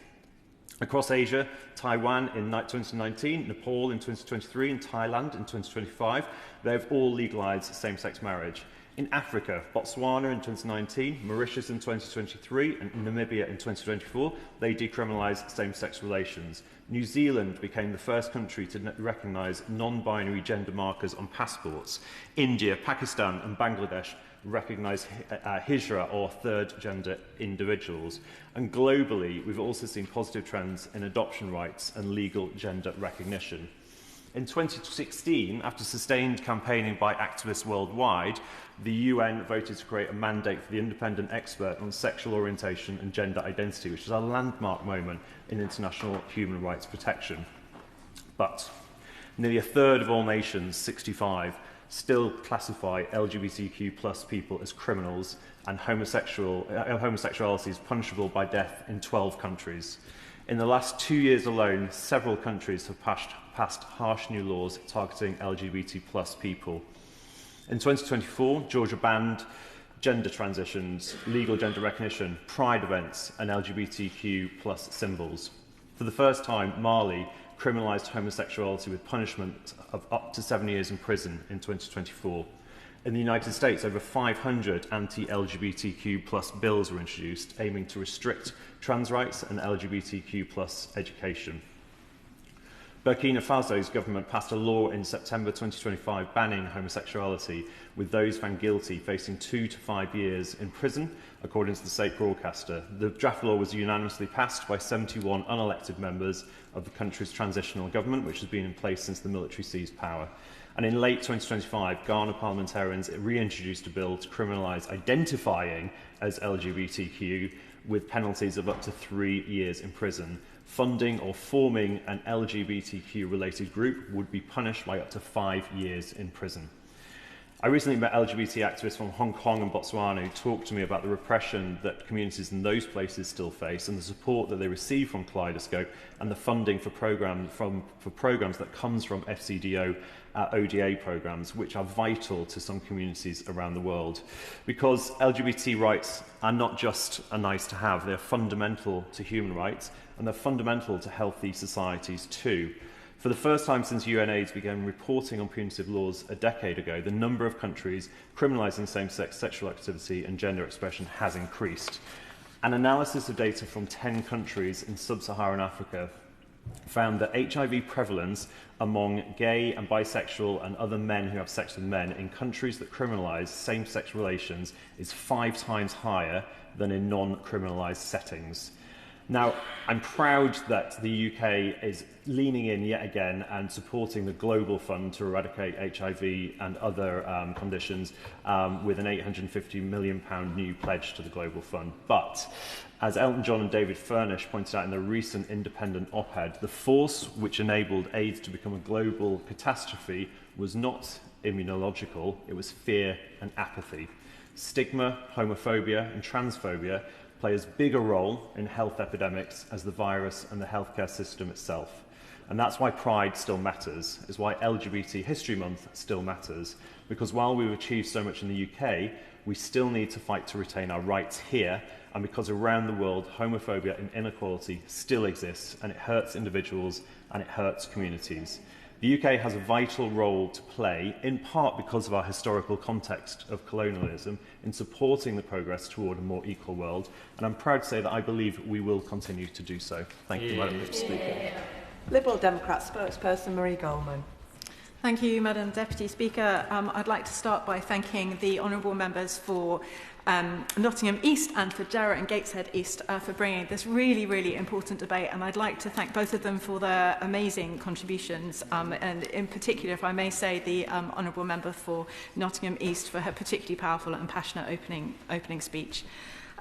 Across Asia, Taiwan in 2019, Nepal in 2023 and Thailand in 2025, they have all legalised same-sex marriage. In Africa, Botswana in 2019, Mauritius in 2023 and Namibia in 2024, they decriminalised same-sex relations. New Zealand became the first country to recognise non-binary gender markers on passports. India, Pakistan and Bangladesh recognise hijra or third gender individuals. And globally, we've also seen positive trends in adoption rights and legal gender recognition. In 2016, after sustained campaigning by activists worldwide, the UN voted to create a mandate for the independent expert on sexual orientation and gender identity, which is a landmark moment in international human rights protection. But nearly a third of all nations, 65, still classify LGBTQ plus people as criminals, and homosexuality is punishable by death in 12 countries. In the last 2 years alone, several countries have passed harsh new laws targeting LGBT plus people. In 2024, Georgia banned gender transitions, legal gender recognition, pride events and LGBTQ plus symbols. For the first time, Mali criminalised homosexuality with punishment of up to 7 years in prison in 2024. In the United States, over 500 anti-LGBTQ plus bills were introduced, aiming to restrict trans rights and LGBTQ plus education. Burkina Faso's government passed a law in September 2025 banning homosexuality, with those found guilty facing 2 to 5 years in prison, according to the state broadcaster. The draft law was unanimously passed by 71 unelected members of the country's transitional government, which has been in place since the military seized power. And in late 2025, Ghana parliamentarians reintroduced a bill to criminalise identifying as LGBTQ with penalties of up to 3 years in prison. Funding or forming an LGBTQ-related group would be punished by up to 5 years in prison. I recently met LGBT activists from Hong Kong and Botswana who talked to me about the repression that communities in those places still face and the support that they receive from Kaleidoscope and the funding for programs that comes from FCDO ODA programs, which are vital to some communities around the world. Because LGBT rights are not just a nice to have, they're fundamental to human rights and they're fundamental to healthy societies too. For the first time since UNAIDS began reporting on punitive laws a decade ago, the number of countries criminalising same-sex sexual activity and gender expression has increased. An analysis of data from 10 countries in sub-Saharan Africa found that HIV prevalence among gay and bisexual and other men who have sex with men in countries that criminalise same-sex relations is 5 times higher than in non-criminalised settings. Now, I'm proud that the UK is leaning in yet again and supporting the Global Fund to eradicate HIV and other conditions with an £850 million new pledge to the Global Fund. But as Elton John and David Furnish pointed out in the recent independent op-ed, the force which enabled AIDS to become a global catastrophe was not immunological, it was fear and apathy. Stigma, homophobia and transphobia play as big a role in health epidemics as the virus and the healthcare system itself. And that's why Pride still matters, is why LGBT History Month still matters, because while we've achieved so much in the UK, we still need to fight to retain our rights here, and because around the world, homophobia and inequality still exists, and it hurts individuals and it hurts communities. The UK has a vital role to play, in part because of our historical context of colonialism, in supporting the progress toward a more equal world. And I'm proud to say that I believe we will continue to do so. Thank you, Madam Speaker. Liberal Democrat spokesperson Marie Goldman. Thank you, Madam Deputy Speaker. I'd like to start by thanking the honourable members for Nottingham East and for Jarrow and Gateshead East for bringing this really, really important debate. And I'd like to thank both of them for their amazing contributions. And in particular, if I may say, the honourable member for Nottingham East for her particularly powerful and passionate opening speech.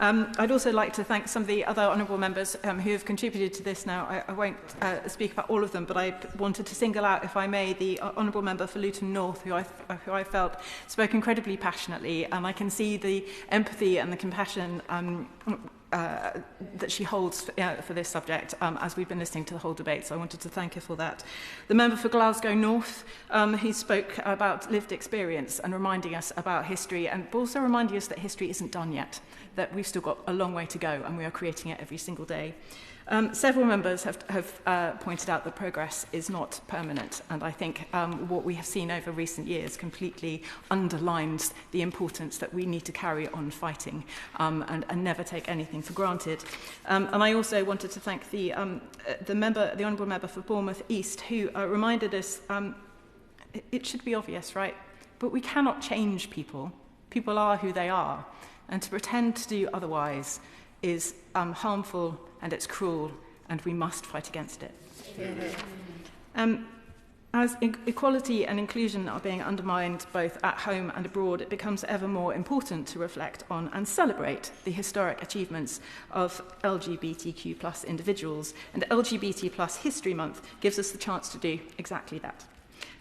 I'd also like to thank some of the other honourable members who have contributed to this now. I won't speak about all of them, but I wanted to single out, if I may, the honourable member for Luton North, who I felt spoke incredibly passionately, and I can see the empathy and the compassion that she holds for this subject as we've been listening to the whole debate, so I wanted to thank her for that. The member for Glasgow North, he spoke about lived experience and reminding us about history, and also reminding us that history isn't done yet, that we've still got a long way to go and we are creating it every single day. Several members have pointed out that progress is not permanent, and I think what we have seen over recent years completely underlines the importance that we need to carry on fighting and never take anything for granted. And I also wanted to thank the honourable member for Bournemouth East, who reminded us it should be obvious, right? But we cannot change people. People are who they are, and to pretend to do otherwise is harmful and it's cruel, and we must fight against it. As equality and inclusion are being undermined both at home and abroad, it becomes ever more important to reflect on and celebrate the historic achievements of LGBTQ+ individuals, and LGBT+ History Month gives us the chance to do exactly that.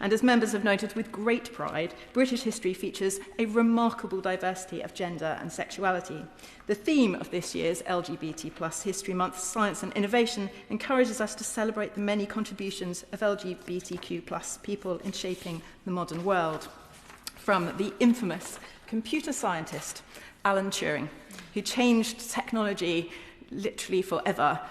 And as members have noted with great pride, British history features a remarkable diversity of gender and sexuality. The theme of this year's LGBT+ History Month, Science and Innovation, encourages us to celebrate the many contributions of LGBTQ+ people in shaping the modern world. From the infamous computer scientist Alan Turing, who changed technology literally forever,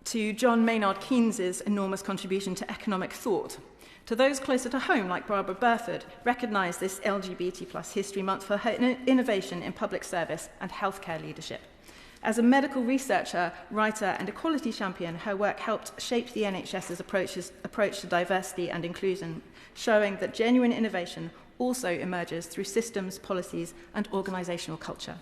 to John Maynard Keynes's enormous contribution to economic thought. To those closer to home, like Barbara Burford, recognise this LGBT+ History Month for her innovation in public service and healthcare leadership. As a medical researcher, writer and equality champion, her work helped shape the NHS's approach to diversity and inclusion, showing that genuine innovation also emerges through systems, policies and organisational culture.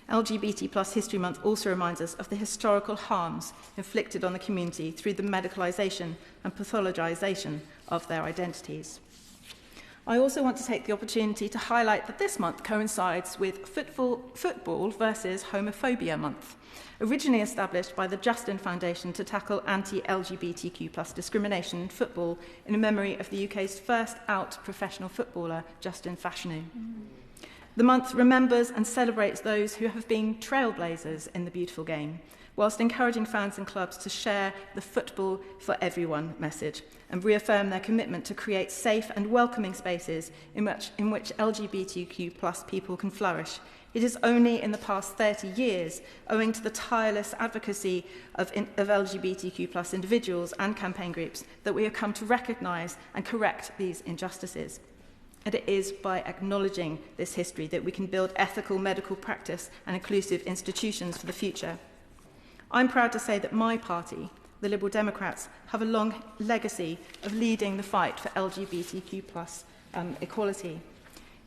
LGBT+ History Month also reminds us of the historical harms inflicted on the community through the medicalisation and pathologisation of their identities. I also want to take the opportunity to highlight that this month coincides with Football versus Homophobia Month, originally established by the Justin Foundation to tackle anti-LGBTQ+ discrimination in football in memory of the UK's first out professional footballer, Justin Fashanu. The month remembers and celebrates those who have been trailblazers in the beautiful game, whilst encouraging fans and clubs to share the football for everyone message and reaffirm their commitment to create safe and welcoming spaces in which LGBTQ+ people can flourish. It is only in the past 30 years, owing to the tireless advocacy of LGBTQ+ individuals and campaign groups, that we have come to recognise and correct these injustices. And it is by acknowledging this history that we can build ethical medical practice and inclusive institutions for the future. I'm proud to say that my party, the Liberal Democrats, have a long legacy of leading the fight for LGBTQ+ equality.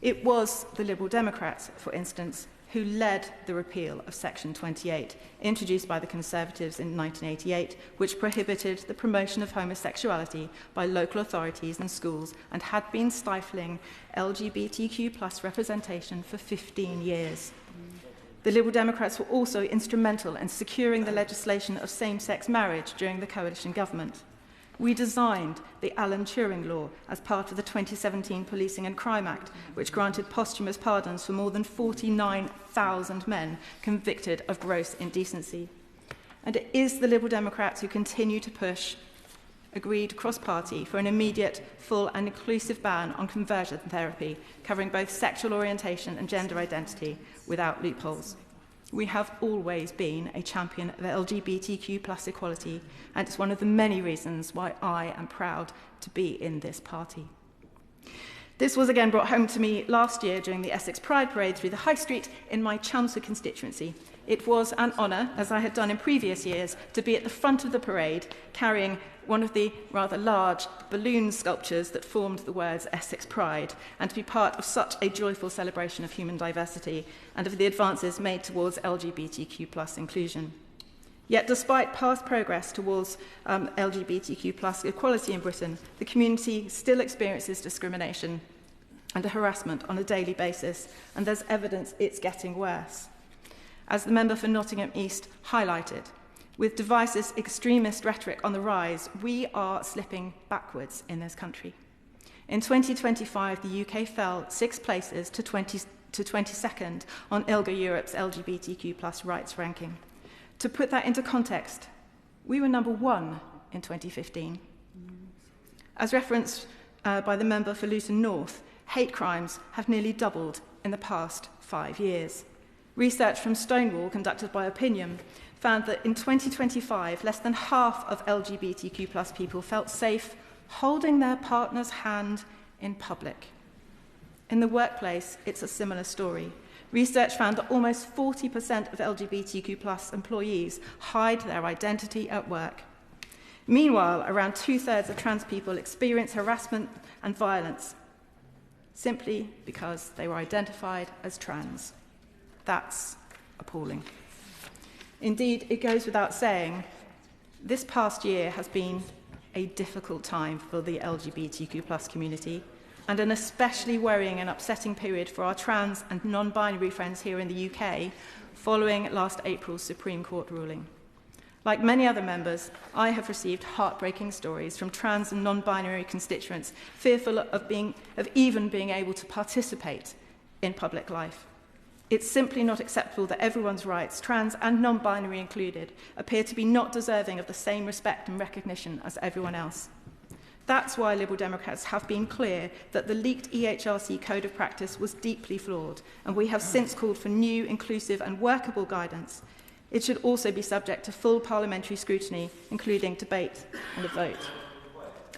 It was the Liberal Democrats, for instance, who led the repeal of Section 28, introduced by the Conservatives in 1988, which prohibited the promotion of homosexuality by local authorities and schools and had been stifling LGBTQ+ representation for 15 years. The Liberal Democrats were also instrumental in securing the legislation of same-sex marriage during the coalition government. We designed the Alan Turing Law as part of the 2017 Policing and Crime Act, which granted posthumous pardons for more than 49,000 men convicted of gross indecency. And it is the Liberal Democrats who continue to push, agreed cross-party, for an immediate, full and inclusive ban on conversion therapy, covering both sexual orientation and gender identity, without loopholes. We have always been a champion of LGBTQ+ equality, and it's one of the many reasons why I am proud to be in this party. This was again brought home to me last year during the Essex Pride Parade through the High Street in my Chelmsford constituency. It was an honour, as I had done in previous years, to be at the front of the parade carrying one of the rather large balloon sculptures that formed the words Essex Pride, and to be part of such a joyful celebration of human diversity and of the advances made towards LGBTQ+ inclusion. Yet despite past progress towards LGBTQ+ equality in Britain, the community still experiences discrimination and harassment on a daily basis, and there's evidence it's getting worse. As the member for Nottingham East highlighted, with divisive extremist rhetoric on the rise, we are slipping backwards in this country. In 2025, the UK fell 6 places to 22nd on ILGA Europe's LGBTQ+ rights ranking. To put that into context, we were number 1 in 2015. As referenced by the member for Luton North, hate crimes have nearly doubled in the past 5 years. Research from Stonewall, conducted by Opinion, found that in 2025, less than half of LGBTQ+ people felt safe holding their partner's hand in public. In the workplace, it's a similar story. Research found that almost 40% of LGBTQ+ employees hide their identity at work. Meanwhile, around 2/3 of trans people experience harassment and violence simply because they were identified as trans. That's appalling. Indeed, it goes without saying, this past year has been a difficult time for the LGBTQ+ community, and an especially worrying and upsetting period for our trans and non-binary friends here in the UK, following last April's Supreme Court ruling. Like many other members, I have received heartbreaking stories from trans and non-binary constituents fearful of even being able to participate in public life. It's simply not acceptable that everyone's rights, trans and non-binary included, appear to be not deserving of the same respect and recognition as everyone else. That's why Liberal Democrats have been clear that the leaked EHRC Code of Practice was deeply flawed, and we have since called for new, inclusive and workable guidance. It should also be subject to full parliamentary scrutiny, including debate and a vote.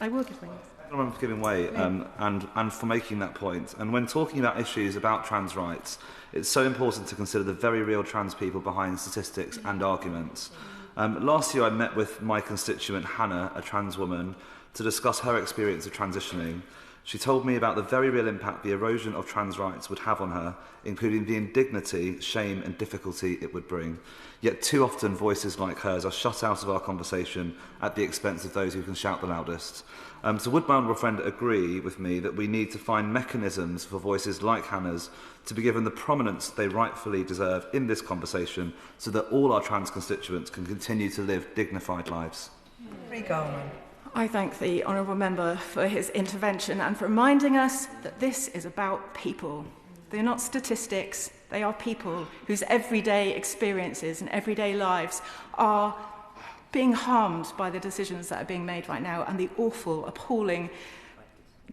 I will give way. For giving way and for making that point. And when talking about issues about trans rights, it's so important to consider the very real trans people behind statistics and arguments. Last year I met with my constituent Hannah, a trans woman, to discuss her experience of transitioning. She told me about the very real impact the erosion of trans rights would have on her, including the indignity, shame and difficulty it would bring. Yet too often voices like hers are shut out of our conversation at the expense of those who can shout the loudest. So would my honourable friend agree with me that we need to find mechanisms for voices like Hannah's to be given the prominence they rightfully deserve in this conversation so that all our trans constituents can continue to live dignified lives? Goldman. I thank the honourable member for his intervention and for reminding us that this is about people. They're not statistics, they are people whose everyday experiences and everyday lives are being harmed by the decisions that are being made right now and the awful, appalling,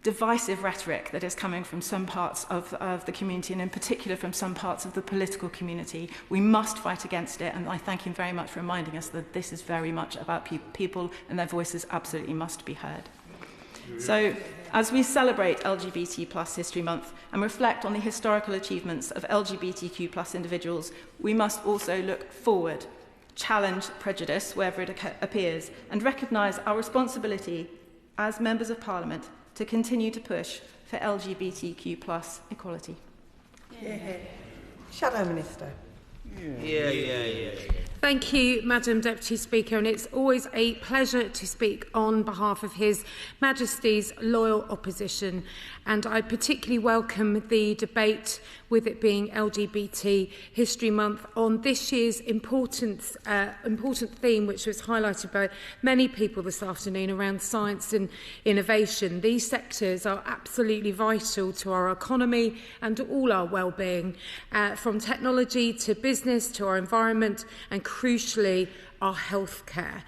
divisive rhetoric that is coming from some parts of the community, and in particular from some parts of the political community. We must fight against it, and I thank him very much for reminding us that this is very much about people and their voices absolutely must be heard. So, as we celebrate LGBT+ History Month and reflect on the historical achievements of LGBTQ+ individuals, we must also look forward, challenge prejudice wherever it appears, and recognise our responsibility as members of Parliament to continue to push for LGBTQ+ equality. Yeah. Shadow Minister. Thank you, Madam Deputy Speaker, and it's always a pleasure to speak on behalf of His Majesty's loyal opposition, and I particularly welcome the debate, with it being LGBT History Month, on this year's important theme, which was highlighted by many people this afternoon, around science and innovation. These sectors are absolutely vital to our economy and to all our well-being, from technology to business to our environment and crucially our healthcare.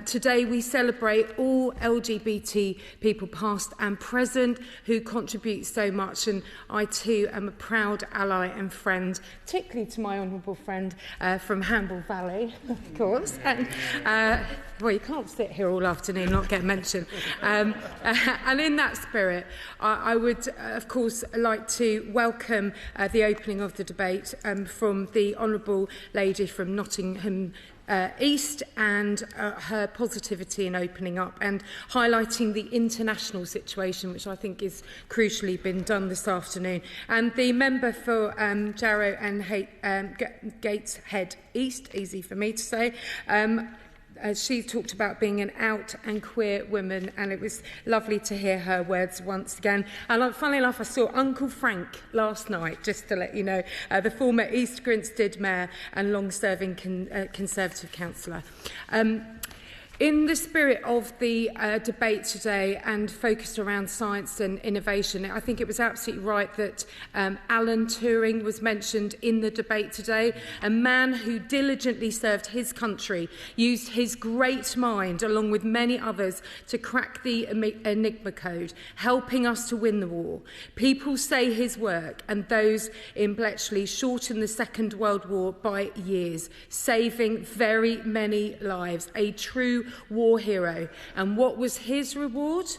Today we celebrate all LGBT people past and present who contribute so much, and I too am a proud ally and friend, particularly to my honourable friend from Hamble Valley, of course. And, well, you can't sit here all afternoon and not get mentioned. And in that spirit, I would, of course, like to welcome the opening of the debate from the Honourable Lady from Nottingham East, and her positivity in opening up and highlighting the international situation, which I think is crucially been done this afternoon. And the member for Jarrow and Gateshead East, easy for me to say, she talked about being an out and queer woman, and it was lovely to hear her words once again. And funnily enough, I saw Uncle Frank last night, just to let you know, the former East Grinstead mayor and long-serving Conservative councillor. In the spirit of the debate today and focused around science and innovation, I think it was absolutely right that Alan Turing was mentioned in the debate today, a man who diligently served his country, used his great mind, along with many others, to crack the Enigma code, helping us to win the war. People say his work and those in Bletchley shortened the Second World War by years, saving very many lives. A true war hero. And what was his reward?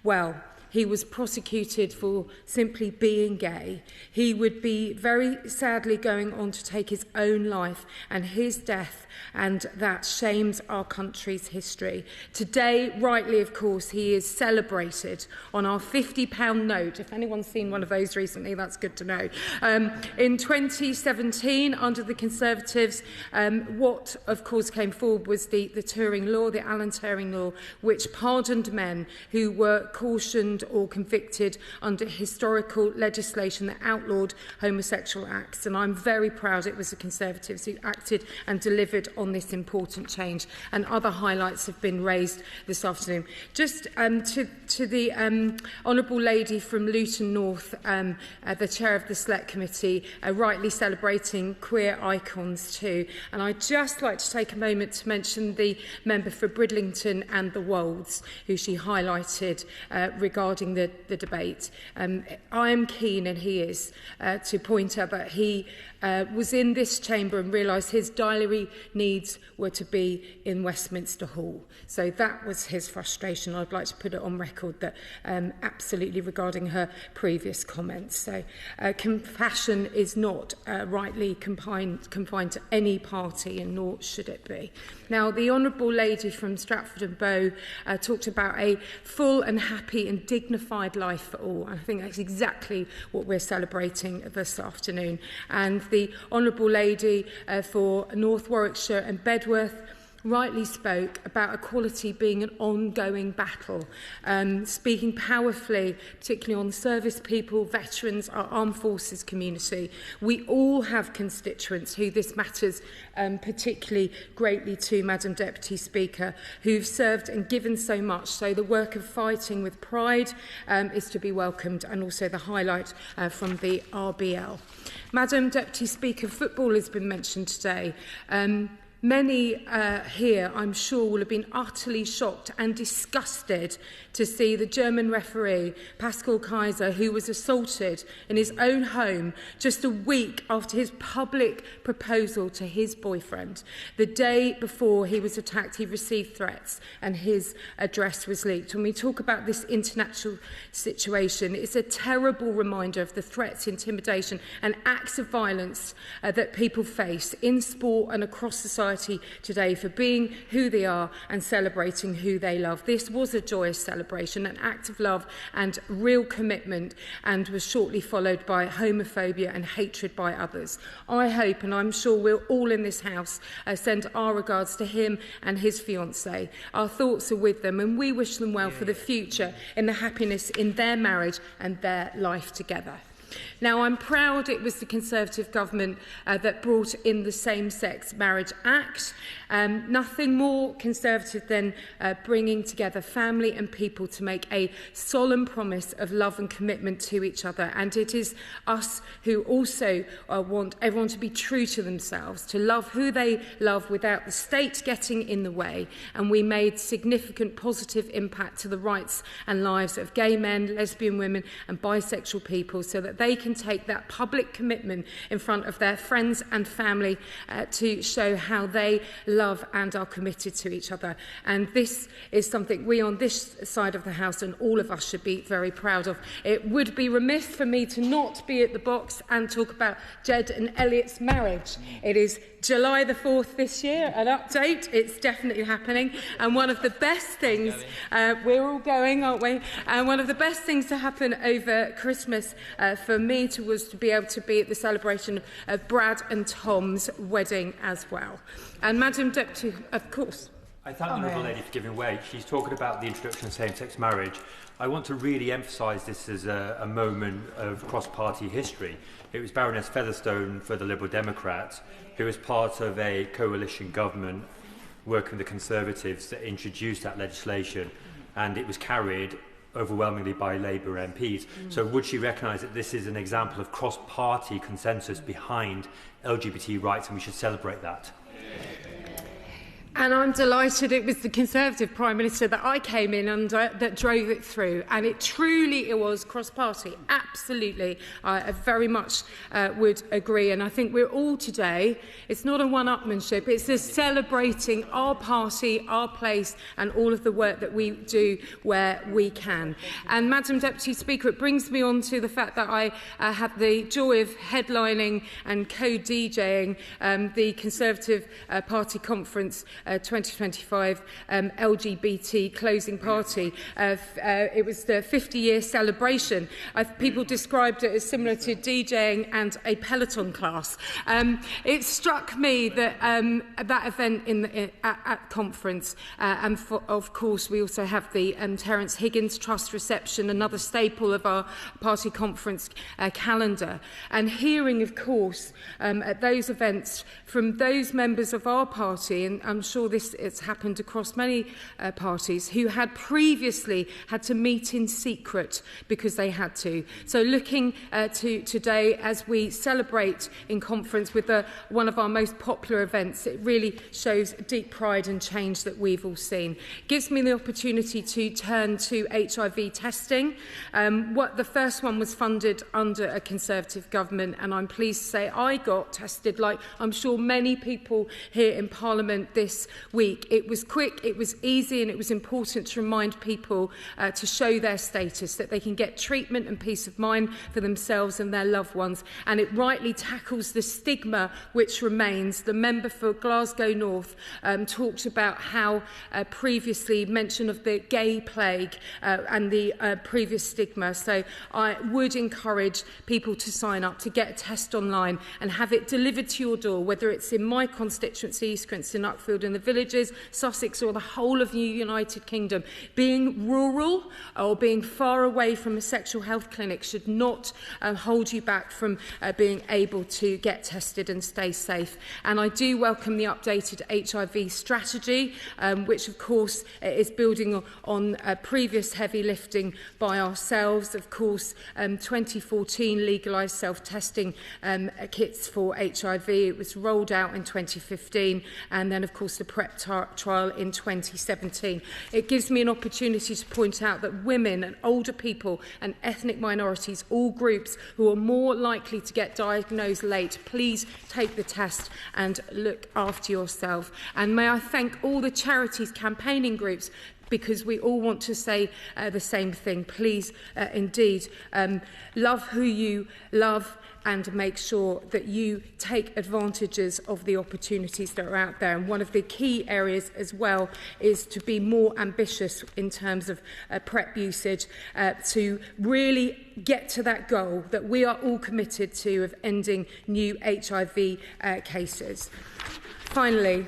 Well, he was prosecuted for simply being gay. He would be very sadly going on to take his own life, and his death, and that shames our country's history. Today, rightly, of course, he is celebrated on our £50 note. If anyone's seen one of those recently, that's good to know. In 2017, under the Conservatives, what, of course, came forward was the Turing Law, the Alan Turing Law, which pardoned men who were cautioned or convicted under historical legislation that outlawed homosexual acts. And I'm very proud it was the Conservatives who acted and delivered on this important change. And other highlights have been raised this afternoon. Just to the Honourable Lady from Luton North, the Chair of the Select Committee, rightly celebrating queer icons too. And I'd just like to take a moment to mention the member for Bridlington and the Wolds, who she highlighted regarding the debate. I am keen, and he is, to point out that he was in this chamber and realised his diary needs were to be in Westminster Hall. So that was his frustration. I'd like to put it on record that absolutely regarding her previous comments. So compassion is not rightly confined to any party, and nor should it be. Now, the Honourable Lady from Stratford and Bow talked about a full and happy and dignified life for all. And I think that's exactly what we're celebrating this afternoon. And the Honourable Lady for North Warwickshire and Bedworth rightly spoke about equality being an ongoing battle, speaking powerfully, particularly on service people, veterans, our armed forces community. We all have constituents who this matters particularly greatly to, Madam Deputy Speaker, who've served and given so much. So the work of fighting with pride is to be welcomed, and also the highlight from the RBL. Madam Deputy Speaker, football has been mentioned today. Many here, I'm sure, will have been utterly shocked and disgusted to see the German referee, Pascal Kaiser, who was assaulted in his own home just a week after his public proposal to his boyfriend. The day before he was attacked, he received threats and his address was leaked. When we talk about this international situation, it's a terrible reminder of the threats, intimidation and acts of violence that people face in sport and across society society today for being who they are and celebrating who they love. This was a joyous celebration, an act of love and real commitment, and was shortly followed by homophobia and hatred by others. I hope, and I'm sure we'll all in this house send our regards to him and his fiancée. Our thoughts are with them, and we wish them well for the future, in the happiness in their marriage and their life together. Now, I'm proud it was the Conservative government that brought in the Same-Sex Marriage Act. Nothing more Conservative than bringing together family and people to make a solemn promise of love and commitment to each other. And it is us who also want everyone to be true to themselves, to love who they love without the state getting in the way. And we made significant positive impact to the rights and lives of gay men, lesbian women and bisexual people, so that they can take that public commitment in front of their friends and family to show how they love and are committed to each other. And this is something we on this side of the House and all of us should be very proud of. It would be remiss for me to not be at the box and talk about Jed and Elliot's marriage. It is July the 4th this year, an update. It's definitely happening. And one of the best things, we're all going, aren't we? And one of the best things to happen over Christmas for me was to be able to be at the celebration of Brad and Tom's wedding as well. And Madam Deputy, of course. I thank the Honourable Lady for giving way. She's talking about the introduction of same-sex marriage. I want to really emphasise this as a moment of cross-party history. It was Baroness Featherstone for the Liberal Democrats, who was part of a coalition government working with the Conservatives that introduced that legislation, and it was carried overwhelmingly by Labour MPs. So would she recognise that this is an example of cross-party consensus behind LGBT rights, and we should celebrate that? And I'm delighted it was the Conservative Prime Minister that I came in under that drove it through. And it was cross-party. Absolutely. I very much would agree. And I think we're all today, it's not a one-upmanship, it's just celebrating our party, our place, and all of the work that we do where we can. And Madam Deputy Speaker, it brings me on to the fact that I have the joy of headlining and co-DJing the Conservative Party Conference 2025 LGBT closing party. It was the 50-year celebration. People described it as similar to DJing and a Peloton class. It struck me that that event at conference, and of course we also have the Terence Higgins Trust reception, another staple of our party conference calendar, and hearing, of course, at those events from those members of our party, and I'm sure it's happened across many parties, who had previously had to meet in secret because they had to. So looking to today as we celebrate in conference with one of our most popular events, it really shows deep pride and change that we've all seen. Gives me the opportunity to turn to HIV testing. The first one was funded under a Conservative government, and I'm pleased to say I got tested, like I'm sure many people here in Parliament this week. It was quick, it was easy, and it was important to remind people to show their status, that they can get treatment and peace of mind for themselves and their loved ones. And it rightly tackles the stigma which remains. The member for Glasgow North talked about how previously mention of the gay plague and the previous stigma. So I would encourage people to sign up, to get a test online and have it delivered to your door, whether it's in my constituency, East Grinstead, Uckfield and the villages, Sussex or the whole of the United Kingdom. Being rural or being far away from a sexual health clinic should not hold you back from being able to get tested and stay safe. And I do welcome the updated HIV strategy, which of course is building on previous heavy lifting by ourselves. Of course, 2014 legalised self-testing kits for HIV. It was rolled out in 2015, and then of course the PrEP trial in 2017. It gives me an opportunity to point out that women and older people and ethnic minorities, all groups who are more likely to get diagnosed late, please take the test and look after yourself. And may I thank all the charities, campaigning groups, because we all want to say the same thing. Please, indeed, love who you love and make sure that you take advantages of the opportunities that are out there. And one of the key areas as well is to be more ambitious in terms of PrEP usage, to really get to that goal that we are all committed to of ending new HIV cases. Finally,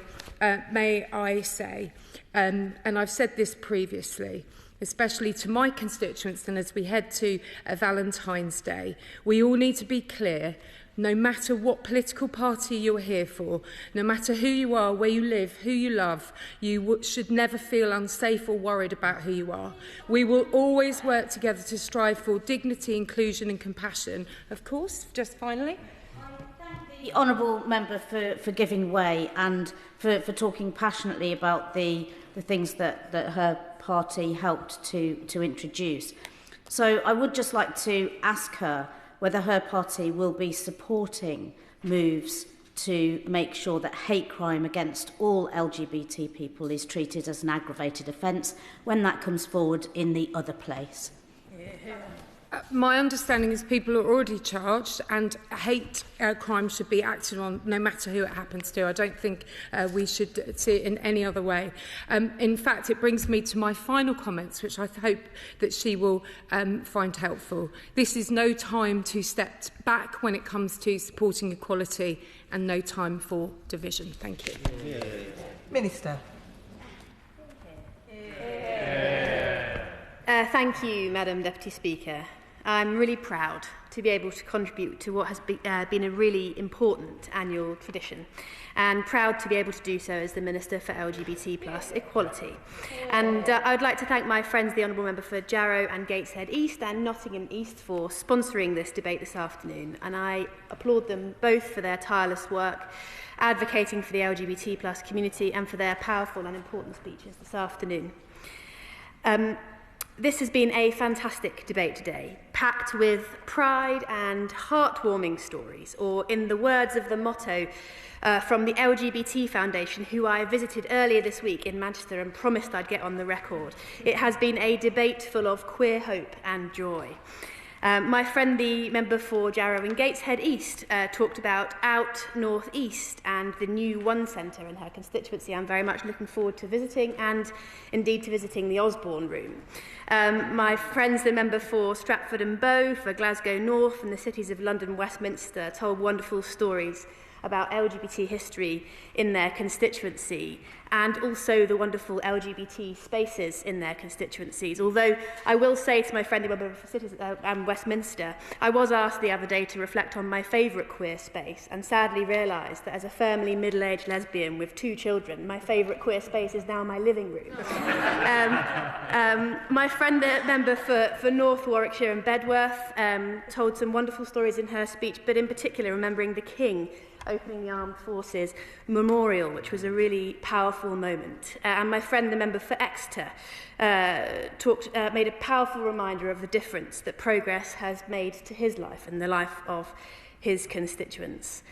may I say, and I've said this previously, especially to my constituents, and as we head to Valentine's Day, we all need to be clear, no matter what political party you're here for, no matter who you are, where you live, who you love, you should never feel unsafe or worried about who you are. We will always work together to strive for dignity, inclusion and compassion. Of course, just finally, the honourable member for giving way and for talking passionately about the things that her party helped to introduce. So I would just like to ask her whether her party will be supporting moves to make sure that hate crime against all LGBT people is treated as an aggravated offence when that comes forward in the other place. My understanding is people are already charged and hate crime should be acted on no matter who it happens to. I don't think we should see it in any other way. In fact, it brings me to my final comments, which I hope that she will find helpful. This is no time to step back when it comes to supporting equality and no time for division. Thank you. Minister. Thank you, Madam Deputy Speaker. I'm really proud to be able to contribute to what has been a really important annual tradition, and proud to be able to do so as the Minister for LGBT+ Equality. And I'd like to thank my friends, the Honourable Member for Jarrow and Gateshead East and Nottingham East, for sponsoring this debate this afternoon, and I applaud them both for their tireless work advocating for the LGBT+ community and for their powerful and important speeches this afternoon. This has been a fantastic debate today, packed with pride and heartwarming stories, or in the words of the motto from the LGBT Foundation, who I visited earlier this week in Manchester and promised I'd get on the record, it has been a debate full of queer hope and joy. My friend, the member for Jarrow and Gateshead East, talked about Out North East and the new One Centre in her constituency. I'm very much looking forward to visiting, and indeed to visiting the Osborne room. My friends, the member for Stratford and Bow, for Glasgow North and the cities of London and Westminster, told wonderful stories about LGBT history in their constituency, and also the wonderful LGBT spaces in their constituencies. Although I will say to my friendly member for cities and Westminster, I was asked the other day to reflect on my favourite queer space, and sadly realised that as a firmly middle-aged lesbian with 2 children, my favourite queer space is now my living room. My friend, the member for North Warwickshire and Bedworth, told some wonderful stories in her speech, but in particular remembering the King opening the Armed Forces Memorial, which was a really powerful moment. And my friend, the member for Exeter, made a powerful reminder of the difference that progress has made to his life and the life of his constituents.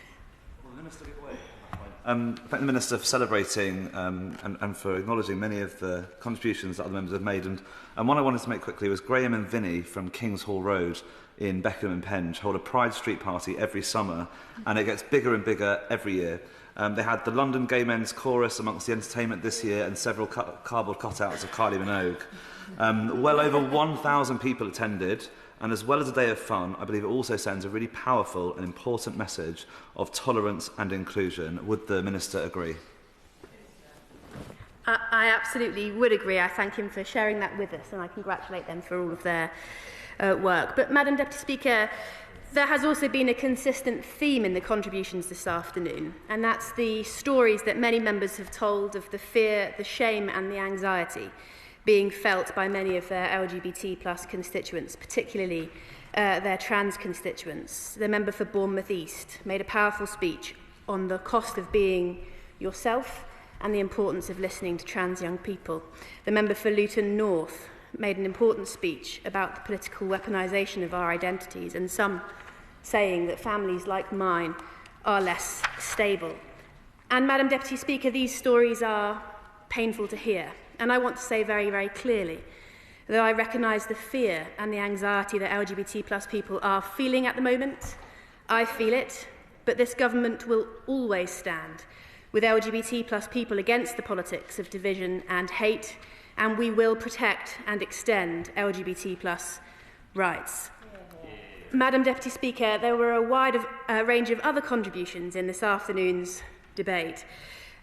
Thank the Minister for celebrating and for acknowledging many of the contributions that other members have made. And one I wanted to make quickly was Graham and Vinnie from Kings Hall Road in Beckham and Penge hold a Pride Street party every summer, and it gets bigger and bigger every year. They had the London Gay Men's Chorus amongst the entertainment this year and several cardboard cutouts of Kylie Minogue. Well over 1,000 people attended, and as well as a day of fun, I believe it also sends a really powerful and important message of tolerance and inclusion. Would the Minister agree? I absolutely would agree. I thank him for sharing that with us, and I congratulate them for all of their work. But, Madam Deputy Speaker, there has also been a consistent theme in the contributions this afternoon, and that's the stories that many members have told of the fear, the shame and the anxiety being felt by many of their LGBT+ constituents, particularly their trans constituents. The member for Bournemouth East made a powerful speech on the cost of being yourself and the importance of listening to trans young people. The member for Luton North made an important speech about the political weaponisation of our identities, and some saying that families like mine are less stable. And, Madam Deputy Speaker, these stories are painful to hear, And I want to say very, very clearly that I recognise the fear and the anxiety that LGBT plus people are feeling at the moment. I feel it, but this government will always stand with LGBT plus people against the politics of division and hate, and we will protect and extend LGBT plus rights. Madam Deputy Speaker, there were a wide range of other contributions in this afternoon's debate.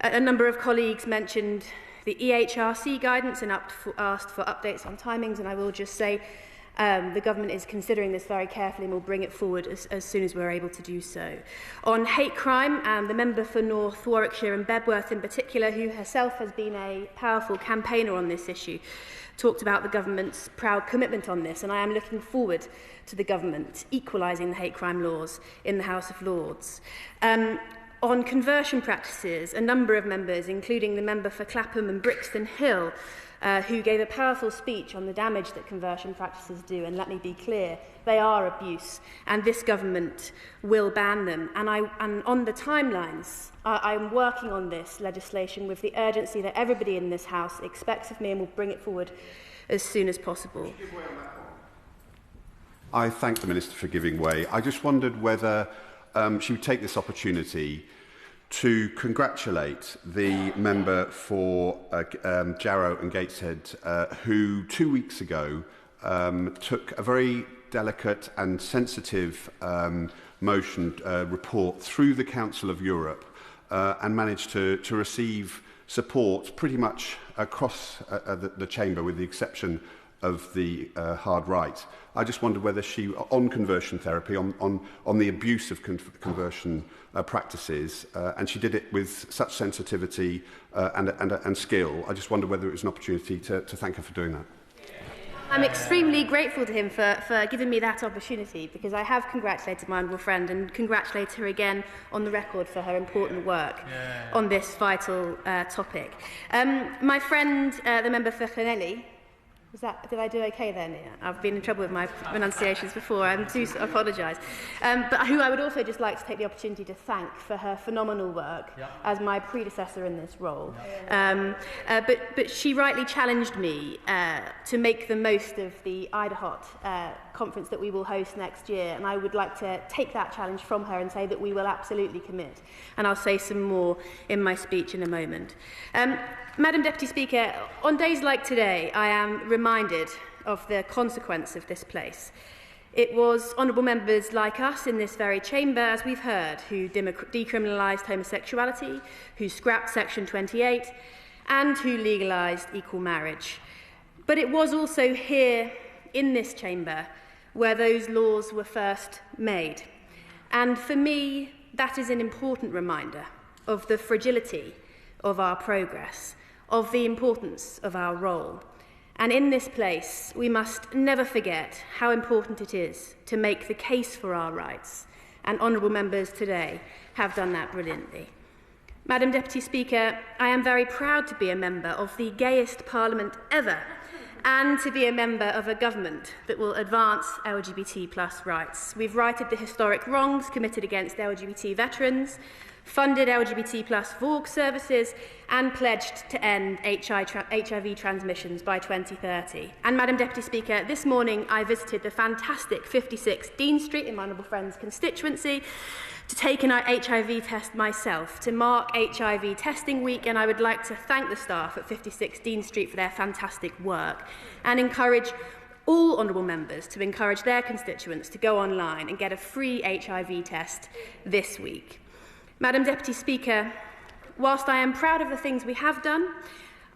A number of colleagues mentioned the EHRC guidance and asked for updates on timings, and I will just say the government is considering this very carefully and will bring it forward as soon as we're able to do so. On hate crime, the member for North Warwickshire and Bedworth in particular, who herself has been a powerful campaigner on this issue, talked about the government's proud commitment on this, and I am looking forward to the government equalising the hate crime laws in the House of Lords. On conversion practices, a number of members, including the member for Clapham and Brixton Hill, who gave a powerful speech on the damage that conversion practices do, and let me be clear, they are abuse, and this government will ban them. And on the timelines, I'm working on this legislation with the urgency that everybody in this House expects of me, and will bring it forward as soon as possible. I thank the Minister for giving way. I just wondered whether she would take this opportunity to congratulate the member for Jarrow and Gateshead, who 2 weeks ago took a very delicate and sensitive motion report through the Council of Europe and managed to receive support pretty much across the chamber, with the exception of the hard right. I just wondered whether she, on conversion therapy, on the abuse of conversion practices, and she did it with such sensitivity and skill. I just wondered whether it was an opportunity to thank her for doing that. I'm extremely grateful to him for giving me that opportunity, because I have congratulated my honourable friend and congratulate her again on the record for her important work on this vital topic. My friend, the member for Llanelli, did I do okay there, Nia? I've been in trouble with my pronunciations before. I do apologise. But who I would also just like to take the opportunity to thank for her phenomenal work as my predecessor in this role. But she rightly challenged me to make the most of the IDAHOT conference that we will host next year, and I would like to take that challenge from her and say that we will absolutely commit. And I'll say some more in my speech in a moment. Madam Deputy Speaker, on days like today, I am reminded of the consequence of this place. It was honourable members like us in this very chamber, as we've heard, who decriminalised homosexuality, who scrapped Section 28, and who legalised equal marriage. But it was also here in this chamber where those laws were first made. And for me, that is an important reminder of the fragility of our progress, of the importance of our role. And in this place, we must never forget how important it is to make the case for our rights, and honourable members today have done that brilliantly. Madam Deputy Speaker, I am very proud to be a member of the gayest parliament ever, and to be a member of a government that will advance LGBT plus rights. We've righted the historic wrongs committed against LGBT veterans, funded LGBT plus VORG services, and pledged to end HIV transmissions by 2030. And Madam Deputy Speaker, this morning I visited the fantastic 56 Dean Street in my honourable friend's constituency to take an HIV test myself to mark HIV testing week, and I would like to thank the staff at 56 Dean Street for their fantastic work and encourage all honourable members to encourage their constituents to go online and get a free HIV test this week. Madam Deputy Speaker, whilst I am proud of the things we have done,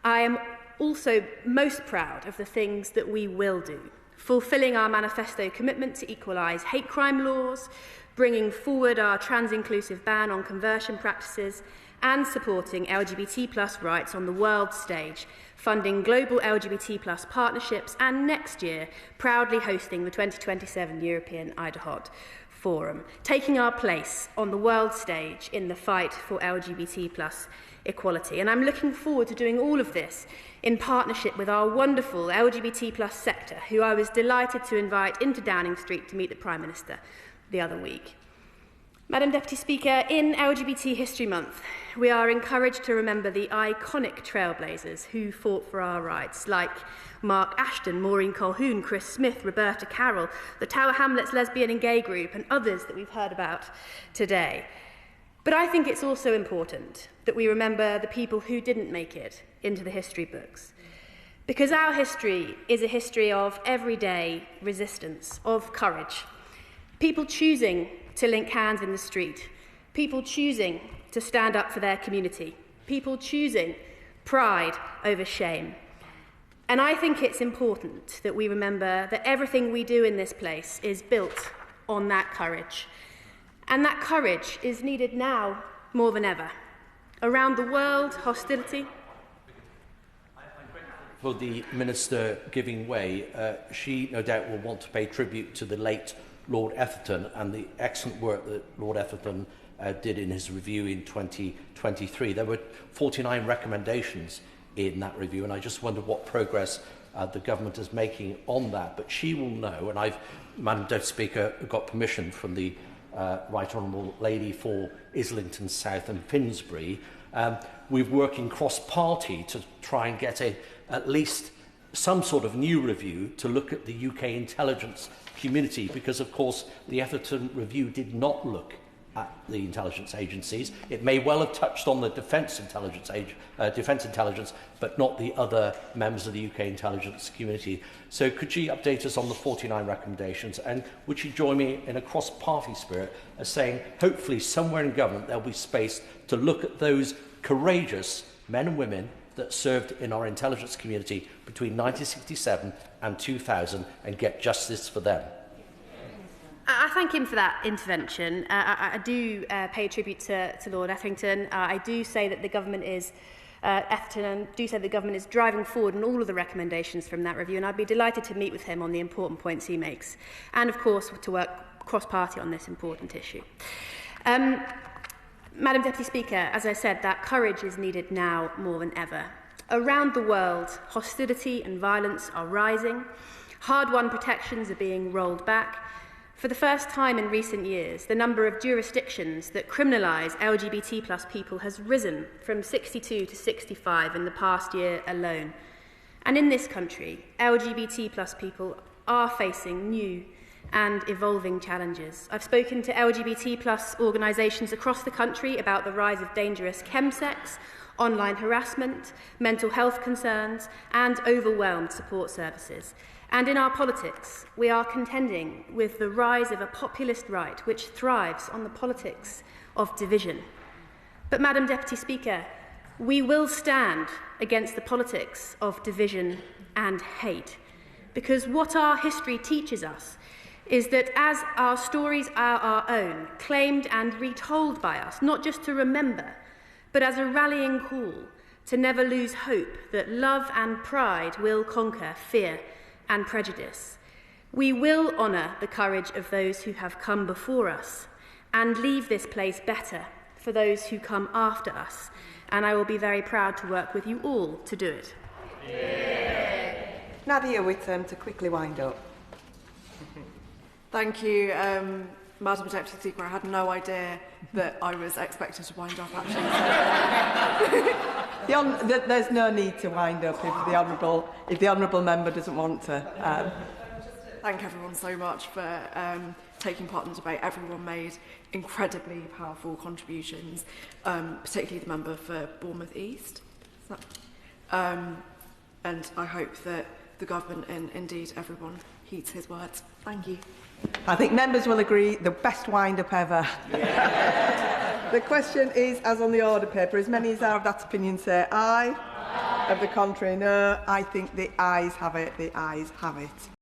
I am also most proud of the things that we will do, fulfilling our manifesto commitment to equalise hate crime laws, bringing forward our trans-inclusive ban on conversion practices, and supporting LGBT plus rights on the world stage, funding global LGBT plus partnerships, and next year proudly hosting the 2027 European IDAHOT Forum, taking our place on the world stage in the fight for LGBT plus equality. And I'm looking forward to doing all of this in partnership with our wonderful LGBT plus sector, who I was delighted to invite into Downing Street to meet the Prime Minister the other week. Madam Deputy Speaker, in LGBT History Month, we are encouraged to remember the iconic trailblazers who fought for our rights, like Mark Ashton, Maureen Colquhoun, Chris Smith, Roberta Carroll, the Tower Hamlets lesbian and gay group, and others that we've heard about today. But I think it's also important that we remember the people who didn't make it into the history books. Because our history is a history of everyday resistance, of courage. People choosing to link hands in the street. People choosing to stand up for their community. People choosing pride over shame. And I think it's important that we remember that everything we do in this place is built on that courage. And that courage is needed now more than ever. Around the world, hostility. For the Minister giving way, she no doubt will want to pay tribute to the late Lord Etherton and the excellent work that Lord Etherton did in his review in 2023. There were 49 recommendations in that review, and I just wonder what progress the government is making on that. But she will know, and I've, Madam Deputy Speaker, got permission from the Right Honourable Lady for Islington South and Finsbury. We're working cross-party to try and get at least some sort of new review to look at the UK intelligence community, because of course the Etherton review did not look at the intelligence agencies. It may well have touched on the defence intelligence, but not the other members of the UK intelligence community. So could she update us on the 49 recommendations, and would she join me in a cross-party spirit as saying hopefully somewhere in government there'll be space to look at those courageous men and women that served in our intelligence community between 1967 and 2000 and get justice for them? I thank him for that intervention. I do pay tribute to Lord Etherington. I do say that the government is driving forward on all of the recommendations from that review, and I'd be delighted to meet with him on the important points he makes, and of course to work cross-party on this important issue. Madam Deputy Speaker, as I said, that courage is needed now more than ever. Around the world, hostility and violence are rising. Hard-won protections are being rolled back. For the first time in recent years, the number of jurisdictions that criminalise LGBT+ people has risen from 62 to 65 in the past year alone. And in this country, LGBT+ people are facing new and evolving challenges. I've spoken to LGBT+ organisations across the country about the rise of dangerous chemsex, online harassment, mental health concerns, and overwhelmed support services. And in our politics, we are contending with the rise of a populist right which thrives on the politics of division. But, Madam Deputy Speaker, we will stand against the politics of division and hate, because what our history teaches us is that as our stories are our own, claimed and retold by us, not just to remember, but as a rallying call to never lose hope that love and pride will conquer fear and prejudice. We will honour the courage of those who have come before us and leave this place better for those who come after us. And I will be very proud to work with you all to do it. Yeah. Nadia Whittome to quickly wind up. Thank you, Madam Deputy Speaker. I had no idea that I was expected to wind up, actually. There's no need to wind up if the honourable member doesn't want to. Thank everyone so much for taking part in the debate. Everyone made incredibly powerful contributions, particularly the member for Bournemouth East. And I hope that the government and indeed everyone heeds his words. Thank you. I think members will agree, the best wind-up ever. Yeah. The question is, as on the order paper, as many as are of that opinion say aye. Of the contrary, no. I think the ayes have it. The ayes have it.